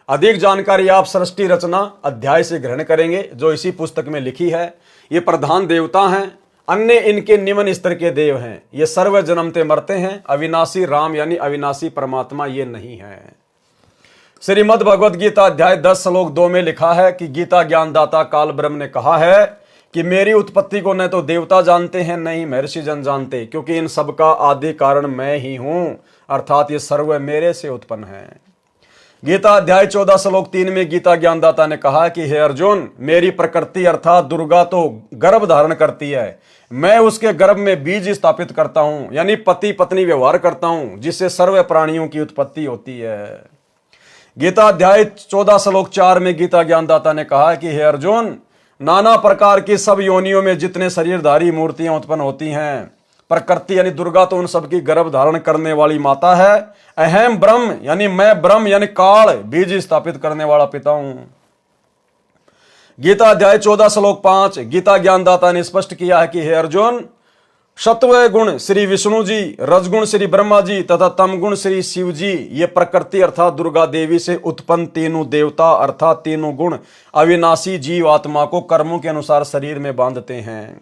अधिक जानकारी आप सृष्टि रचना अध्याय से ग्रहण करेंगे जो इसी पुस्तक में लिखी है। ये प्रधान देवता हैं, अन्य इनके निम्न स्तर के देव हैं। ये सर्व जन्मते मरते हैं। अविनाशी राम यानी अविनाशी परमात्मा ये नहीं है। श्रीमद् भगवद गीता अध्याय 10 श्लोक 2 में लिखा है कि गीता ज्ञानदाता काल ब्रह्म ने कहा है कि मेरी उत्पत्ति को न तो देवता जानते हैं न ही महर्षि जन जानते, क्योंकि इन सब का आदि कारण मैं ही हूं, अर्थात ये सर्व मेरे से उत्पन्न है। गीता अध्याय 14 श्लोक 3 में गीता ज्ञानदाता ने कहा कि हे अर्जुन, मेरी प्रकृति अर्थात दुर्गा तो गर्भ धारण करती है, मैं उसके गर्भ में बीज स्थापित करता हूं, यानी पति पत्नी व्यवहार करता हूं, जिससे सर्व प्राणियों की उत्पत्ति होती है। गीता अध्याय 14 श्लोक 4 में गीता ज्ञानदाता ने कहा कि हे अर्जुन, नाना प्रकार की सब योनियों में जितने शरीरधारी मूर्तियां उत्पन्न होती हैं, प्रकृति यानी दुर्गा तो उन सबकी गर्भ धारण करने वाली माता है। अहम ब्रह्म यानी मैं ब्रह्म यानी काल बीज स्थापित करने वाला पिता हूं। गीता अध्याय 14 श्लोक 5 गीता ज्ञानदाता ने स्पष्ट किया है कि हे अर्जुन, सत्व गुण श्री विष्णु जी, रजगुण श्री ब्रह्मा जी तथा तमगुण श्री शिव जी, ये प्रकृति अर्थात दुर्गा देवी से उत्पन्न तीनों देवता अर्थात तीनों गुण अविनाशी जीव आत्मा को कर्मों के अनुसार शरीर में बांधते हैं।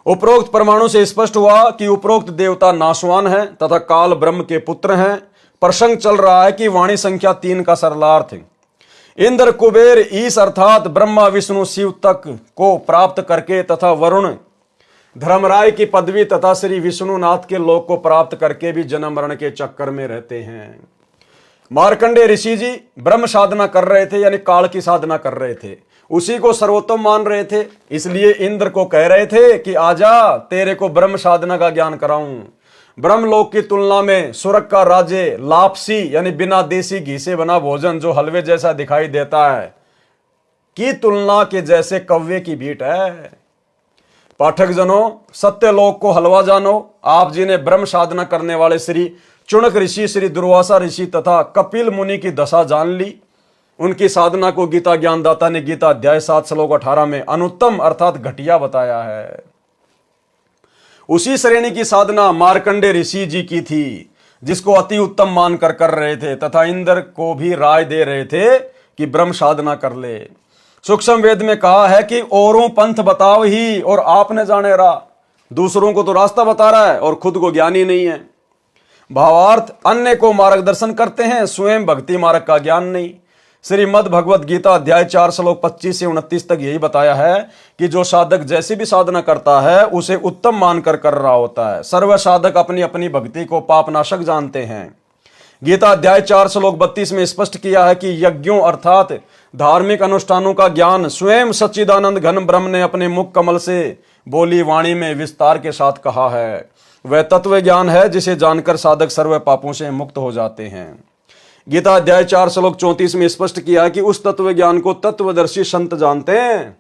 उपरोक्त परमाणु से स्पष्ट हुआ कि उपरोक्त देवता नाशवान हैं तथा काल ब्रह्म के पुत्र हैं। प्रसंग चल रहा है कि वाणी संख्या 3 का सरलार्थ इंद्र कुबेर ईश अर्थात ब्रह्मा विष्णु शिव तक को प्राप्त करके तथा वरुण धर्मराय की पदवी तथा श्री विष्णुनाथ के लोक को प्राप्त करके भी जन्म मरण के चक्कर में रहते हैं। मार्कंडे ऋषि जी ब्रह्म साधना कर रहे थे, यानी काल की साधना कर रहे थे, उसी को सर्वोत्तम मान रहे थे। इसलिए इंद्र को कह रहे थे कि आजा, तेरे को ब्रह्म साधना का ज्ञान कराऊं। ब्रह्मलोक की तुलना में स्वर्ग का राज्य लापसी यानी बिना देसी घी से बना भोजन जो हलवे जैसा दिखाई देता है की तुलना के जैसे कव्वे की भीट है। पाठक जनों, सत्य लोक को हलवा जानो। आप जी ने ब्रह्म साधना करने वाले श्री चुनक ऋषि, श्री दुर्वासा ऋषि तथा कपिल मुनि की दशा जान ली। उनकी साधना को गीता ज्ञानदाता ने गीता अध्याय 7 श्लोक 18 में अनुत्तम अर्थात घटिया बताया है। उसी श्रेणी की साधना मार्कंडे ऋषि जी की थी, जिसको अति उत्तम मानकर कर रहे थे तथा इंद्र को भी राय दे रहे थे कि ब्रह्म साधना कर ले। सूक्ष्म वेद में कहा है कि औरों पंथ बताओ ही और आपने जाने रहा। दूसरों को तो रास्ता बता रहा है और खुद को ज्ञानी नहीं है। भावार्थ, अन्य को मार्गदर्शन करते हैं, स्वयं भक्ति मार्ग का ज्ञान नहीं। श्रीमद् भगवद गीता अध्याय 4 श्लोक 25 से 29 तक यही बताया है कि जो साधक जैसी भी साधना करता है उसे उत्तम मानकर कर रहा होता है। सर्व साधक अपनी अपनी भक्ति को पापनाशक जानते हैं। गीता अध्याय 4 श्लोक 32 में स्पष्ट किया है कि यज्ञों अर्थात धार्मिक अनुष्ठानों का ज्ञान स्वयं सच्चिदानंद घन ब्रह्म ने अपने मुख कमल से बोली वाणी में विस्तार के साथ कहा है। वह तत्व ज्ञान है जिसे जानकर साधक सर्व पापों से मुक्त हो जाते हैं। गीता अध्याय 4 श्लोक 34 में स्पष्ट किया है कि उस तत्व ज्ञान को तत्वदर्शी संत जानते हैं।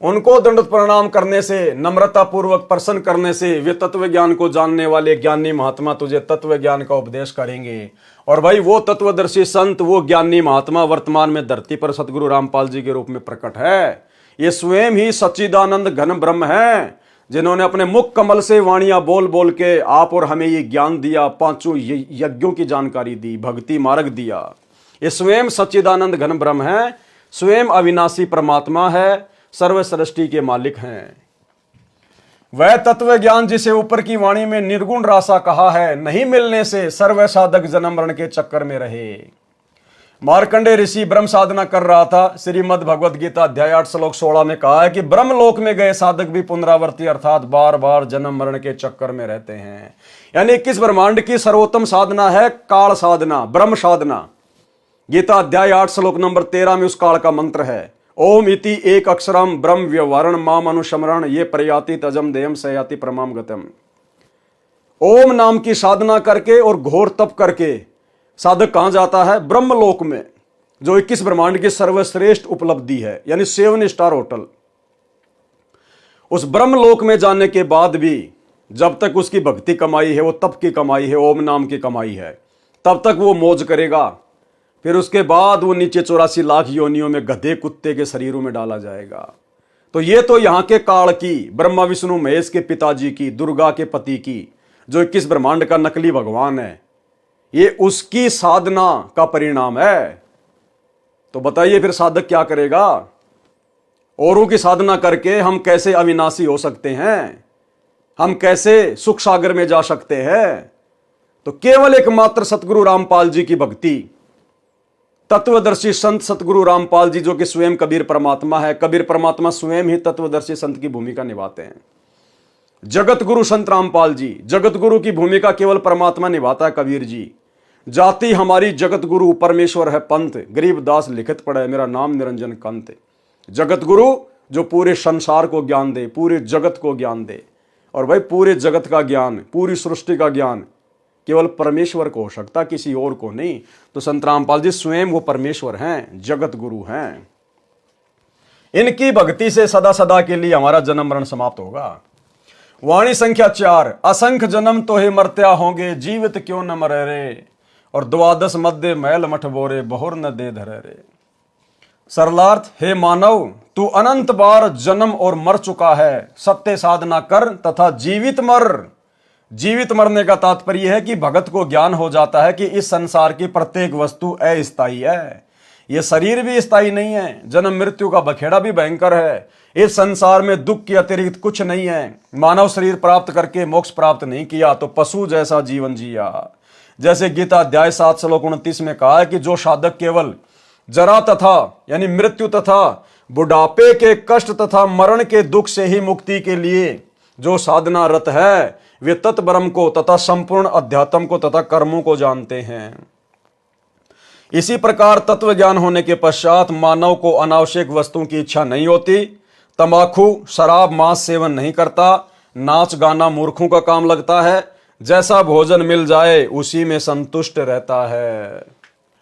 उनको दंडवत प्रणाम करने से, नम्रता पूर्वक प्रसन्न करने से वे तत्व ज्ञान को जानने वाले ज्ञानी महात्मा तुझे तत्व ज्ञान का उपदेश करेंगे। और भाई वो तत्वदर्शी संत, वो ज्ञानी महात्मा वर्तमान में धरती पर सतगुरु रामपाल जी के रूप में प्रकट है। ये स्वयं ही सच्चिदानंद घन ब्रह्म है, जिन्होंने अपने मुख कमल से वाणियां बोल बोल के आप और हमें ये ज्ञान दिया, पांचों यज्ञों की जानकारी दी, भक्ति मार्ग दिया। ये स्वयं सच्चिदानंद घन ब्रह्म है, स्वयं अविनाशी परमात्मा है, सर्व सृष्टि के मालिक हैं। वह तत्व ज्ञान जिसे ऊपर की वाणी में निर्गुण रासा कहा है, नहीं मिलने से सर्व साधक जन्म मरण के चक्कर में रहे। मार्कंडे ऋषि ब्रह्म साधना कर रहा था। श्रीमद् भगवद गीता अध्याय 8 श्लोक 16 में कहा है कि ब्रह्म लोक में गए साधक भी पुनरावर्ती अर्थात बार बार जन्म मरण के चक्कर में रहते हैं। यानी 21 ब्रह्मांड की सर्वोत्तम साधना है काल साधना, ब्रह्म साधना। गीता अध्याय 8 श्लोक नंबर 13 में उस काल का मंत्र है, ओम इति एक अक्षरम ब्रह्म व्यवहारण माम अनुशमरण ये प्रयाति तजम देयम सयाति परमाम गतम। ओम नाम की साधना करके और घोर तप करके साधक कहां जाता है? ब्रह्मलोक में, जो 21 ब्रह्मांड की सर्वश्रेष्ठ उपलब्धि है, यानी 7 स्टार होटल। उस ब्रह्मलोक में जाने के बाद भी जब तक उसकी भक्ति कमाई है, वो तप की कमाई है, ओम नाम की कमाई है, तब तक वो मौज करेगा। फिर उसके बाद वो नीचे 84 लाख योनियों में गधे कुत्ते के शरीरों में डाला जाएगा। तो ये तो यहाँ के काल की, ब्रह्मा विष्णु महेश के पिताजी की, दुर्गा के पति की, जो 21 ब्रह्मांड का नकली भगवान है, ये उसकी साधना का परिणाम है। तो बताइए फिर साधक क्या करेगा? औरों की साधना करके हम कैसे अविनाशी हो सकते हैं? हम कैसे सुख सागर में जा सकते हैं? तो केवल एकमात्र सतगुरु रामपाल जी की भक्ति, तत्वदर्शी संत सतगुरु रामपाल जी, जो कि स्वयं कबीर परमात्मा है। कबीर परमात्मा स्वयं ही तत्वदर्शी संत की भूमिका निभाते हैं। जगत गुरु संत रामपाल जी, जगत गुरु की भूमिका केवल परमात्मा निभाता है कबीर जी। जाति हमारी जगत गुरु, परमेश्वर है पंत, गरीबदास लिखित पड़े मेरा नाम निरंजन कंत। जगत गुरु जो पूरे संसार को ज्ञान दे, पूरे जगत को ज्ञान दे। और भाई पूरे जगत का ज्ञान, पूरी सृष्टि का ज्ञान केवल परमेश्वर को हो सकता, किसी और को नहीं। तो संत रामपाल जी स्वयं वो परमेश्वर हैं, जगत गुरु हैं। इनकी भक्ति से सदा सदा के लिए हमारा जन्म मरण समाप्त होगा। वाणी संख्या 4, असंख्य जन्म तो हे मर्त्या होंगे, जीवित क्यों न मरे रे। और 12 मध्य महल मठ बोरे, बहुर न दे धरे रे। सरलार्थ, हे मानव तू अनंत बार जन्म और मर चुका है, सत्य साधना कर तथा जीवित मर। जीवित मरने का तात्पर्य है कि भगत को ज्ञान हो जाता है कि इस संसार की प्रत्येक वस्तु अस्थायी है। यह शरीर भी स्थायी नहीं है, जन्म मृत्यु का बखेड़ा भी भयंकर है। इस संसार में दुख के अतिरिक्त कुछ नहीं है। मानव शरीर प्राप्त करके मोक्ष प्राप्त नहीं किया तो पशु जैसा जीवन जिया। जैसे गीता अध्याय 7 श्लोक 29 में कहा है कि जो साधक केवल जरा तथा यानी मृत्यु तथा बुढ़ापे के कष्ट तथा मरण के दुख से ही मुक्ति के लिए जो साधना रत है, वे तत्ब्रह्म को तथा संपूर्ण अध्यात्म को तथा कर्मों को जानते हैं। इसी प्रकार तत्व ज्ञान होने के पश्चात मानव को अनावश्यक वस्तुओं की इच्छा नहीं होती। तंबाकू, शराब, मांस सेवन नहीं करता। नाच गाना मूर्खों का काम लगता है। जैसा भोजन मिल जाए उसी में संतुष्ट रहता है।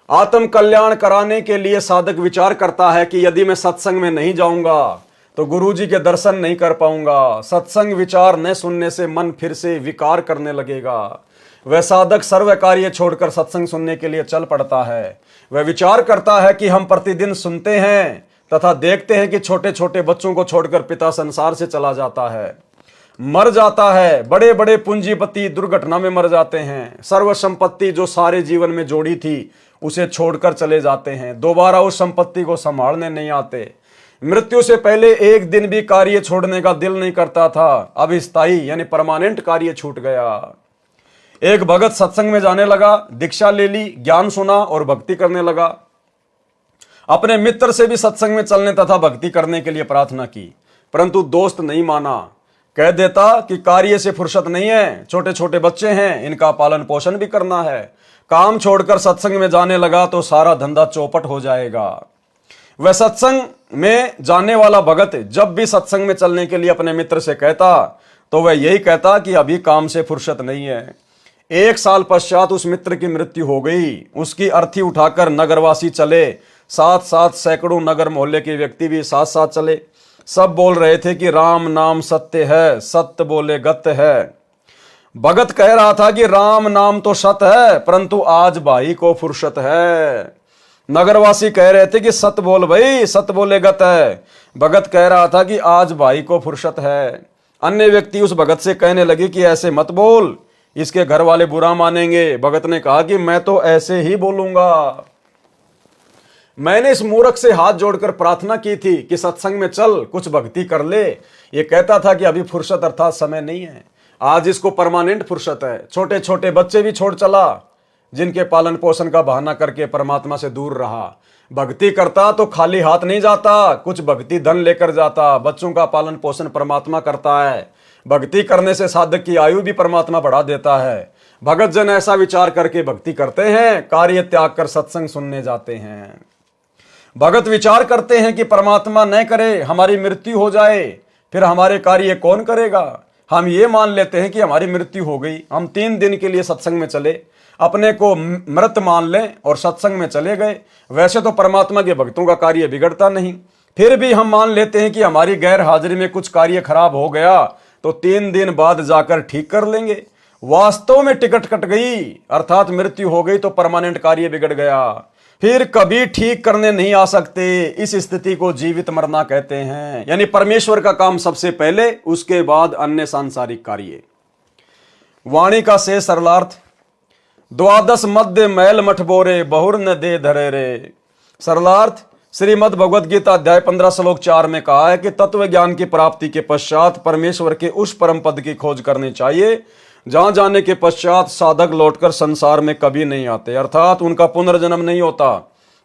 आत्म कल्याण कराने के लिए साधक विचार करता है कि यदि मैं सत्संग में नहीं जाऊंगा तो गुरुजी के दर्शन नहीं कर पाऊंगा। सत्संग विचार न सुनने से मन फिर से विकार करने लगेगा। वह साधक सर्व कार्य छोड़कर सत्संग सुनने के लिए चल पड़ता है। वह विचार करता है कि हम प्रतिदिन सुनते हैं तथा देखते हैं कि छोटे छोटे बच्चों को छोड़कर पिता संसार से चला जाता है, मर जाता है। बड़े बड़े पूंजीपति दुर्घटना में मर जाते हैं। सर्व संपत्ति जो सारे जीवन में जोड़ी थी उसे छोड़कर चले जाते हैं, दोबारा उस संपत्ति को संभालने नहीं आते। मृत्यु से पहले एक दिन भी कार्य छोड़ने का दिल नहीं करता था, अब स्थायी यानी परमानेंट कार्य छूट गया। एक भगत सत्संग में जाने लगा, दीक्षा ले ली, ज्ञान सुना और भक्ति करने लगा। अपने मित्र से भी सत्संग में चलने तथा भक्ति करने के लिए प्रार्थना की, परंतु दोस्त नहीं माना। कह देता कि कार्य से फुर्सत नहीं है, छोटे छोटे बच्चे हैं, इनका पालन पोषण भी करना है। काम छोड़कर सत्संग में जाने लगा तो सारा धंधा चौपट हो जाएगा। वह सत्संग में जाने वाला भगत जब भी सत्संग में चलने के लिए अपने मित्र से कहता तो वह यही कहता कि अभी काम से फुर्सत नहीं है। 1 साल पश्चात उस मित्र की मृत्यु हो गई। उसकी अर्थी उठाकर नगरवासी चले, साथ साथ सैकड़ों नगर मोहल्ले के व्यक्ति भी साथ साथ चले। सब बोल रहे थे कि राम नाम सत्य है, सत्य बोले गत है। भगत कह रहा था कि राम नाम तो सत है, परंतु आज भाई को फुर्सत है। नगरवासी कह रहे थे कि सत बोल भाई, सत बोले गत है। भगत कह रहा था कि आज भाई को फुर्सत है। अन्य व्यक्ति उस भगत से कहने लगे कि ऐसे मत बोल, इसके घर वाले बुरा मानेंगे। भगत ने कहा कि मैं तो ऐसे ही बोलूंगा। मैंने इस मूर्ख से हाथ जोड़कर प्रार्थना की थी कि सत्संग में चल, कुछ भक्ति कर ले। ये कहता था कि अभी फुर्सत अर्थात समय नहीं है। आज इसको परमानेंट फुर्सत है। छोटे छोटे बच्चे भी छोड़ चला, जिनके पालन पोषण का बहाना करके परमात्मा से दूर रहा। भक्ति करता तो खाली हाथ नहीं जाता, कुछ भक्ति धन लेकर जाता। बच्चों का पालन पोषण परमात्मा करता है। भक्ति करने से साधक की आयु भी परमात्मा बढ़ा देता है। भगत जन ऐसा विचार करके भक्ति करते हैं, कार्य त्याग कर सत्संग सुनने जाते हैं। भगत विचार करते हैं कि परमात्मा न करे हमारी मृत्यु हो जाए, फिर हमारे कार्य कौन करेगा। हम ये मान लेते हैं कि हमारी मृत्यु हो गई, हम 3 दिन के लिए सत्संग में चले, अपने को मृत मान लें और सत्संग में चले गए। वैसे तो परमात्मा के भक्तों का कार्य बिगड़ता नहीं, फिर भी हम मान लेते हैं कि हमारी गैर हाजिरी में कुछ कार्य खराब हो गया तो 3 दिन बाद जाकर ठीक कर लेंगे। वास्तव में टिकट कट गई अर्थात मृत्यु हो गई तो परमानेंट कार्य बिगड़ गया, फिर कभी ठीक करने नहीं आ सकते। इस स्थिति को जीवित मरना कहते हैं। यानी परमेश्वर का काम सबसे पहले, उसके बाद अन्य सांसारिक कार्य। वाणी का से सरलार्थ, द्वादश मध्य मैल मठ बोरे, बहुर न दे धरे रे। सरलार्थ, श्रीमद् भगवद गीता अध्याय 15 श्लोक 4 में कहा है कि तत्व ज्ञान की प्राप्ति के पश्चात परमेश्वर के उस परम पद की खोज करनी चाहिए जहां जाने के पश्चात साधक लौटकर संसार में कभी नहीं आते, अर्थात उनका पुनर्जन्म नहीं होता,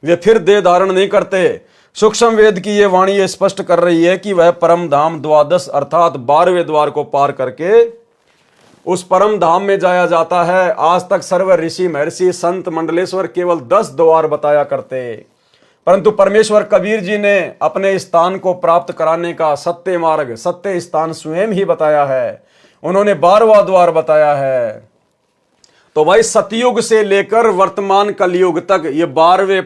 वे फिर देह धारण नहीं करते। सूक्ष्म वेद की ये वाणी ये स्पष्ट कर रही है कि वह परम धाम द्वादश अर्थात 12वें द्वार को पार करके उस परम धाम में जाया जाता है। आज तक सर्व ऋषि महर्षि संत मंडलेश्वर केवल 10 द्वार बताया करते, परंतु परमेश्वर कबीर जी ने अपने स्थान को प्राप्त कराने का सत्य मार्ग, सत्य स्थान स्वयं ही बताया है। उन्होंने 12वां द्वार बताया है। तो भाई सतयुग से लेकर वर्तमान कलयुग तक ये 12वें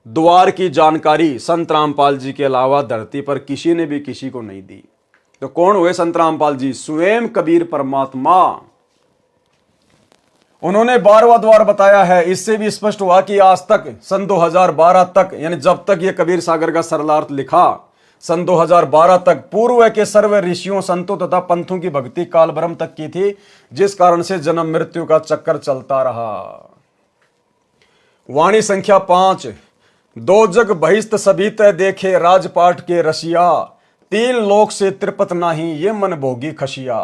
द्वार की जानकारी संत रामपाल जी के अलावा धरती पर किसी ने भी किसी को नहीं दी। तो कौन हुए संत रामपाल जी? स्वयं कबीर परमात्मा। उन्होंने 12वां द्वार बताया है। इससे भी स्पष्ट हुआ कि आज तक सन 2012 तक, यानी जब तक ये कबीर सागर का सरलार्थ लिखा, सन 2012 तक पूर्व के सर्व ऋषियों संतों तथा पंथों की भक्ति काल ब्रह्म तक की थी, जिस कारण से जन्म मृत्यु का चक्कर चलता रहा। वाणी संख्या 5, 2 जग बहिस्त सभी तय देखे, राजपाट के रसिया, 3 लोक से त्रिपत नाही, ये मन भोगी खशिया।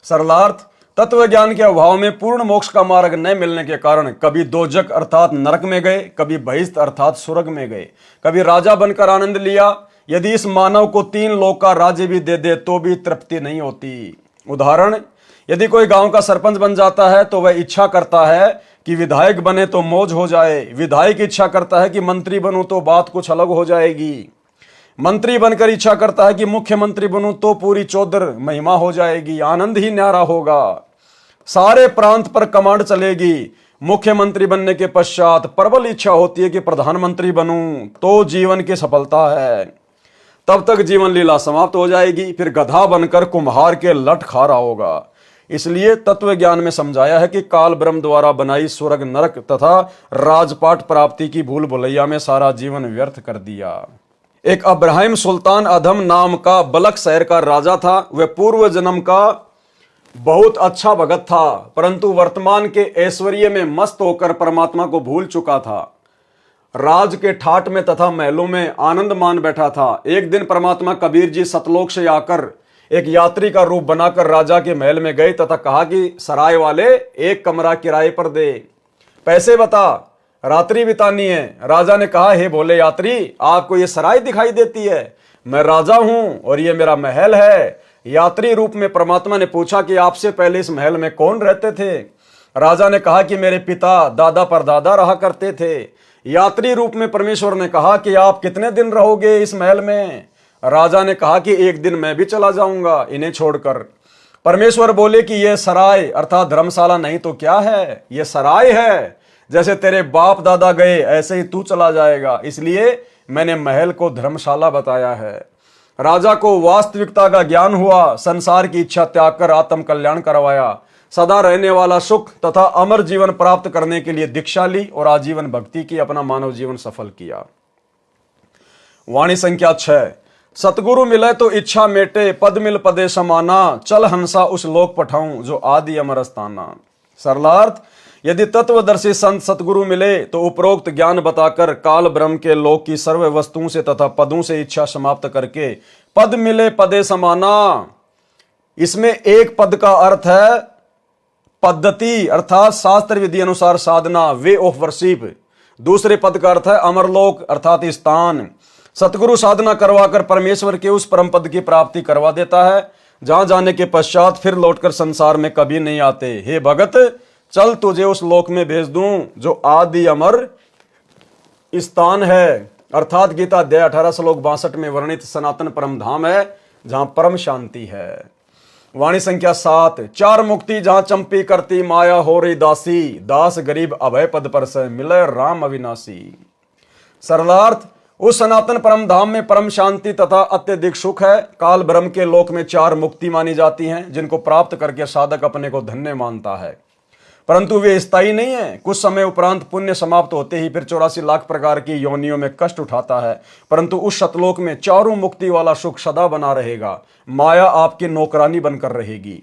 सरलार्थ, तत्व ज्ञान के अभाव में पूर्ण मोक्ष का मार्ग न मिलने के कारण कभी 2 जग अर्थात नरक में गए, कभी बहिस्त अर्थात स्वर्ग में गए, कभी राजा बनकर आनंद लिया। यदि इस मानव को 3 लोक का राज्य भी दे दे तो भी तृप्ति नहीं होती। उदाहरण, यदि कोई गांव का सरपंच बन जाता है तो वह इच्छा करता है कि विधायक बने तो मौज हो जाए, विधायक इच्छा करता है कि मंत्री बनूं तो बात कुछ अलग हो जाएगी, मंत्री बनकर इच्छा करता है कि मुख्यमंत्री बनूं तो पूरी चौधर महिमा हो जाएगी, आनंद ही न्यारा होगा, सारे प्रांत पर कमांड चलेगी। मुख्यमंत्री बनने के पश्चात प्रबल इच्छा होती है कि प्रधानमंत्री बनूं तो जीवन की सफलता है, तब तक जीवन लीला समाप्त हो जाएगी, फिर गधा बनकर कुम्हार के लट खा रहा होगा। इसलिए तत्व ज्ञान में समझाया है कि काल ब्रह्म द्वारा बनाई स्वर्ग नरक तथा राजपाट प्राप्ति की भूल भुलैया में सारा जीवन व्यर्थ कर दिया। एक अब्राहिम सुल्तान अधम नाम का बलक शहर का राजा था। वह पूर्व जन्म का बहुत अच्छा भगत था, परंतु वर्तमान के ऐश्वर्य में मस्त होकर परमात्मा को भूल चुका था। राज के ठाट में तथा महलों में आनंद मान बैठा था। एक दिन परमात्मा कबीर जी सतलोक से आकर एक यात्री का रूप बनाकर राजा के महल में गए तथा कहा कि सराय वाले, एक कमरा किराए पर दे, पैसे बता, रात्रि बितानी है। राजा ने कहा, हे भोले यात्री, आपको ये सराय दिखाई देती है? मैं राजा हूं और ये मेरा महल है। यात्री रूप में परमात्मा ने पूछा कि आपसे पहले इस महल में कौन रहते थे? राजा ने कहा कि मेरे पिता दादा परदादा रहा करते थे। यात्री रूप में परमेश्वर ने कहा कि आप कितने दिन रहोगे इस महल में? राजा ने कहा कि एक दिन मैं भी चला जाऊंगा इन्हें छोड़कर। परमेश्वर बोले कि यह सराय अर्थात धर्मशाला नहीं तो क्या है, यह सराय है। जैसे तेरे बाप दादा गए ऐसे ही तू चला जाएगा, इसलिए मैंने महल को धर्मशाला बताया है। राजा को वास्तविकता का ज्ञान हुआ, संसार की इच्छा त्याग कर आत्म कल्याण करवाया, सदा रहने वाला सुख तथा अमर जीवन प्राप्त करने के लिए दीक्षा ली और आजीवन भक्ति की, अपना मानव जीवन सफल किया। वाणी संख्या 6। सतगुरु मिले तो इच्छा मेटे, पद मिल पदे समाना, चल हंसा उस लोक पठाऊं जो आदि अमर स्थाना। सरलार्थ, यदि तत्वदर्शी संत सतगुरु मिले तो उपरोक्त ज्ञान बताकर काल ब्रह्म के लोक की सर्व वस्तुओं से तथा पदों से इच्छा समाप्त करके पद मिले पदे समाना। इसमें एक पद का अर्थ है पद्धति अर्थात शास्त्र विधि अनुसार साधना, वे ऑफ वर्शिप। दूसरे पद का अर्थ है अमरलोक अर्थात स्थान। सतगुरु साधना करवाकर परमेश्वर के उस परम पद की प्राप्ति करवा देता है, जहां जाने के पश्चात फिर लौटकर संसार में कभी नहीं आते। हे भगत, चल तुझे उस लोक में भेज दूं जो आदि अमर स्थान है, अर्थात गीता अध्याय 18 श्लोक 62 में वर्णित सनातन परम धाम है, जहां परम शांति है। वाणी संख्या 7। चार मुक्ति जहां चंपी करती माया हो रही दासी, दास गरीब अभय पद पर से मिले राम अविनाशी। सरलार्थ, उस सनातन परम धाम में परम शांति तथा अत्यधिक सुख है। काल ब्रह्म के लोक में चार मुक्ति मानी जाती हैं, जिनको प्राप्त करके साधक अपने को धन्य मानता है, परंतु वे स्थायी नहीं है। कुछ समय उपरांत पुण्य समाप्त होते ही फिर 84 लाख प्रकार की योनियों में कष्ट उठाता है, परंतु उस सतलोक में चारों मुक्ति वाला सुख सदा बना रहेगा। माया आपकी नौकरानी बनकर रहेगी।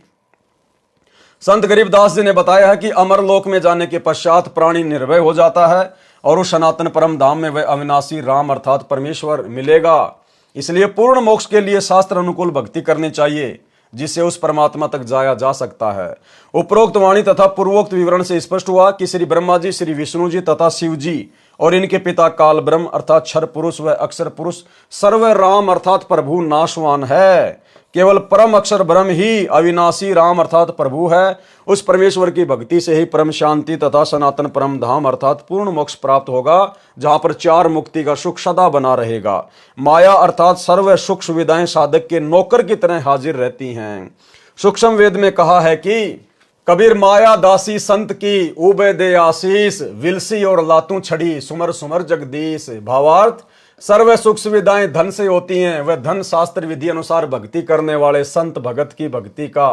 संत गरीबदास जी ने बताया है कि अमरलोक में जाने के पश्चात प्राणी निर्भय हो जाता है और उस सनातन परम धाम में वह अविनाशी राम अर्थात परमेश्वर मिलेगा। इसलिए पूर्ण मोक्ष के लिए शास्त्र अनुकूल भक्ति करनी चाहिए, जिससे उस परमात्मा तक जाया जा सकता है। उपरोक्त वाणी तथा पूर्वोक्त विवरण से स्पष्ट हुआ कि श्री ब्रह्मा जी, श्री विष्णु जी तथा शिव जी और इनके पिता काल ब्रह्म अर्थात क्षर पुरुष व अक्षर पुरुष सर्व राम अर्थात प्रभु नाशवान है। केवल परम अक्षर ब्रह्म ही अविनाशी राम अर्थात प्रभु है। उस परमेश्वर की भक्ति से ही परम शांति तथा सनातन परम धाम अर्थात पूर्ण मोक्ष प्राप्त होगा, जहां पर चार मुक्ति का सुख सदा बना रहेगा। माया अर्थात सर्व सुख सुविधाएं साधक के नौकर की तरह हाजिर रहती हैं। सूक्ष्म वेद में कहा है कि कबीर माया दासी संत की उबे दे आशीष, विलसी और लातू छड़ी सुमर सुमर जगदीश। भावार्थ, सर्व सुख सुविधाएं धन से होती हैं, वह धन शास्त्र विधि अनुसार भक्ति करने वाले संत भगत की भक्ति का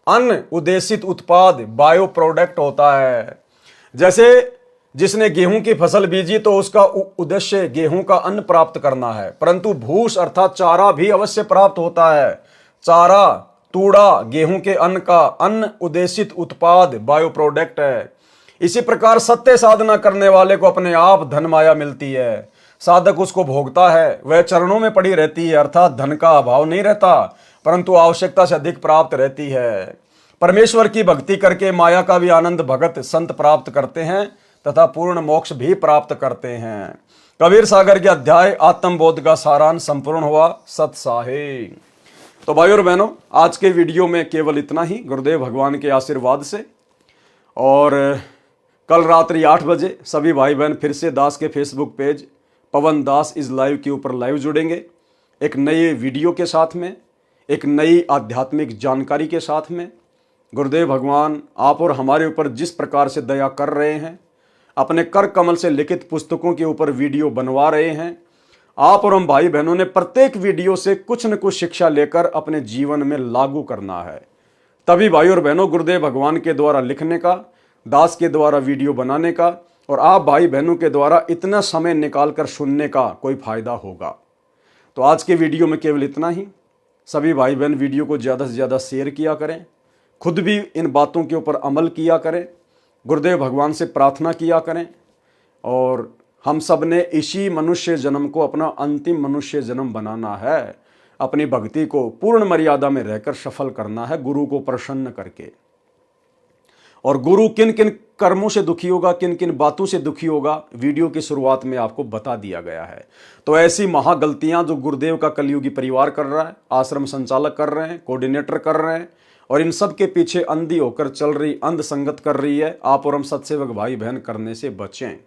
अन्न उद्देशित उत्पाद बायो प्रोडक्ट होता है। जैसे जिसने गेहूं की फसल बीजी तो उसका उद्देश्य गेहूं का अन्न प्राप्त करना है, परंतु भूस अर्थात चारा भी अवश्य प्राप्त होता है। चारा तूड़ा गेहूं के अन्न का अन्न उद्देशित उत्पाद बायो प्रोडक्ट है। इसी प्रकार सत्य साधना करने वाले को अपने आप धन माया मिलती है, साधक उसको भोगता है, वह चरणों में पड़ी रहती है, अर्थात धन का अभाव नहीं रहता, परंतु आवश्यकता से अधिक प्राप्त रहती है। परमेश्वर की भक्ति करके माया का भी आनंद भगत संत प्राप्त करते हैं तथा पूर्ण मोक्ष भी प्राप्त करते हैं। कबीर सागर के अध्याय आत्मबोध का सारांश संपूर्ण हुआ। सत साहे। तो भाई और बहनों, आज के वीडियो में केवल इतना ही, गुरुदेव भगवान के आशीर्वाद से। और कल रात्रि 8 बजे सभी भाई बहन फिर से दास के Facebook page Pawan Das is live के ऊपर लाइव जुड़ेंगे, एक नए वीडियो के साथ में, एक नई आध्यात्मिक जानकारी के साथ में। गुरुदेव भगवान आप और हमारे ऊपर जिस प्रकार से दया कर रहे हैं, अपने कर कमल से लिखित पुस्तकों के ऊपर वीडियो बनवा रहे हैं, आप और हम भाई बहनों ने प्रत्येक वीडियो से कुछ न कुछ शिक्षा लेकर अपने जीवन में लागू करना है। तभी भाई और बहनों, गुरुदेव भगवान के द्वारा लिखने का, दास के द्वारा वीडियो बनाने का और आप भाई बहनों के द्वारा इतना समय निकालकर सुनने का कोई फायदा होगा। तो आज के वीडियो में केवल इतना ही। सभी भाई बहन वीडियो को ज़्यादा से ज़्यादा शेयर किया करें, खुद भी इन बातों के ऊपर अमल किया करें, गुरुदेव भगवान से प्रार्थना किया करें और हम सब ने इसी मनुष्य जन्म को अपना अंतिम मनुष्य जन्म बनाना है। अपनी भक्ति को पूर्ण मर्यादा में रहकर सफल करना है, गुरु को प्रसन्न करके। और गुरु किन किन कर्मों से दुखी होगा, किन किन बातों से दुखी होगा, वीडियो की शुरुआत में आपको बता दिया गया है। तो ऐसी महागलतियां जो गुरुदेव का कलयुगी परिवार कर रहा है, आश्रम संचालक कर रहे हैं, कोऑर्डिनेटर कर रहे हैं और इन सब के पीछे अंधी होकर चल रही, अंध संगत कर रही है, आप और हम सत्सेवक भाई बहन करने से बचें।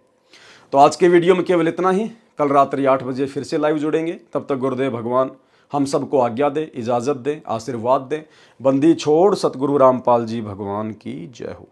तो आज के वीडियो में केवल इतना ही। कल रात्रि 8 बजे फिर से लाइव जुड़ेंगे। तब तक गुरुदेव भगवान हम सबको आज्ञा दे, इजाज़त दे, आशीर्वाद दे। बंदी छोड़ सतगुरु रामपाल जी भगवान की जय हो।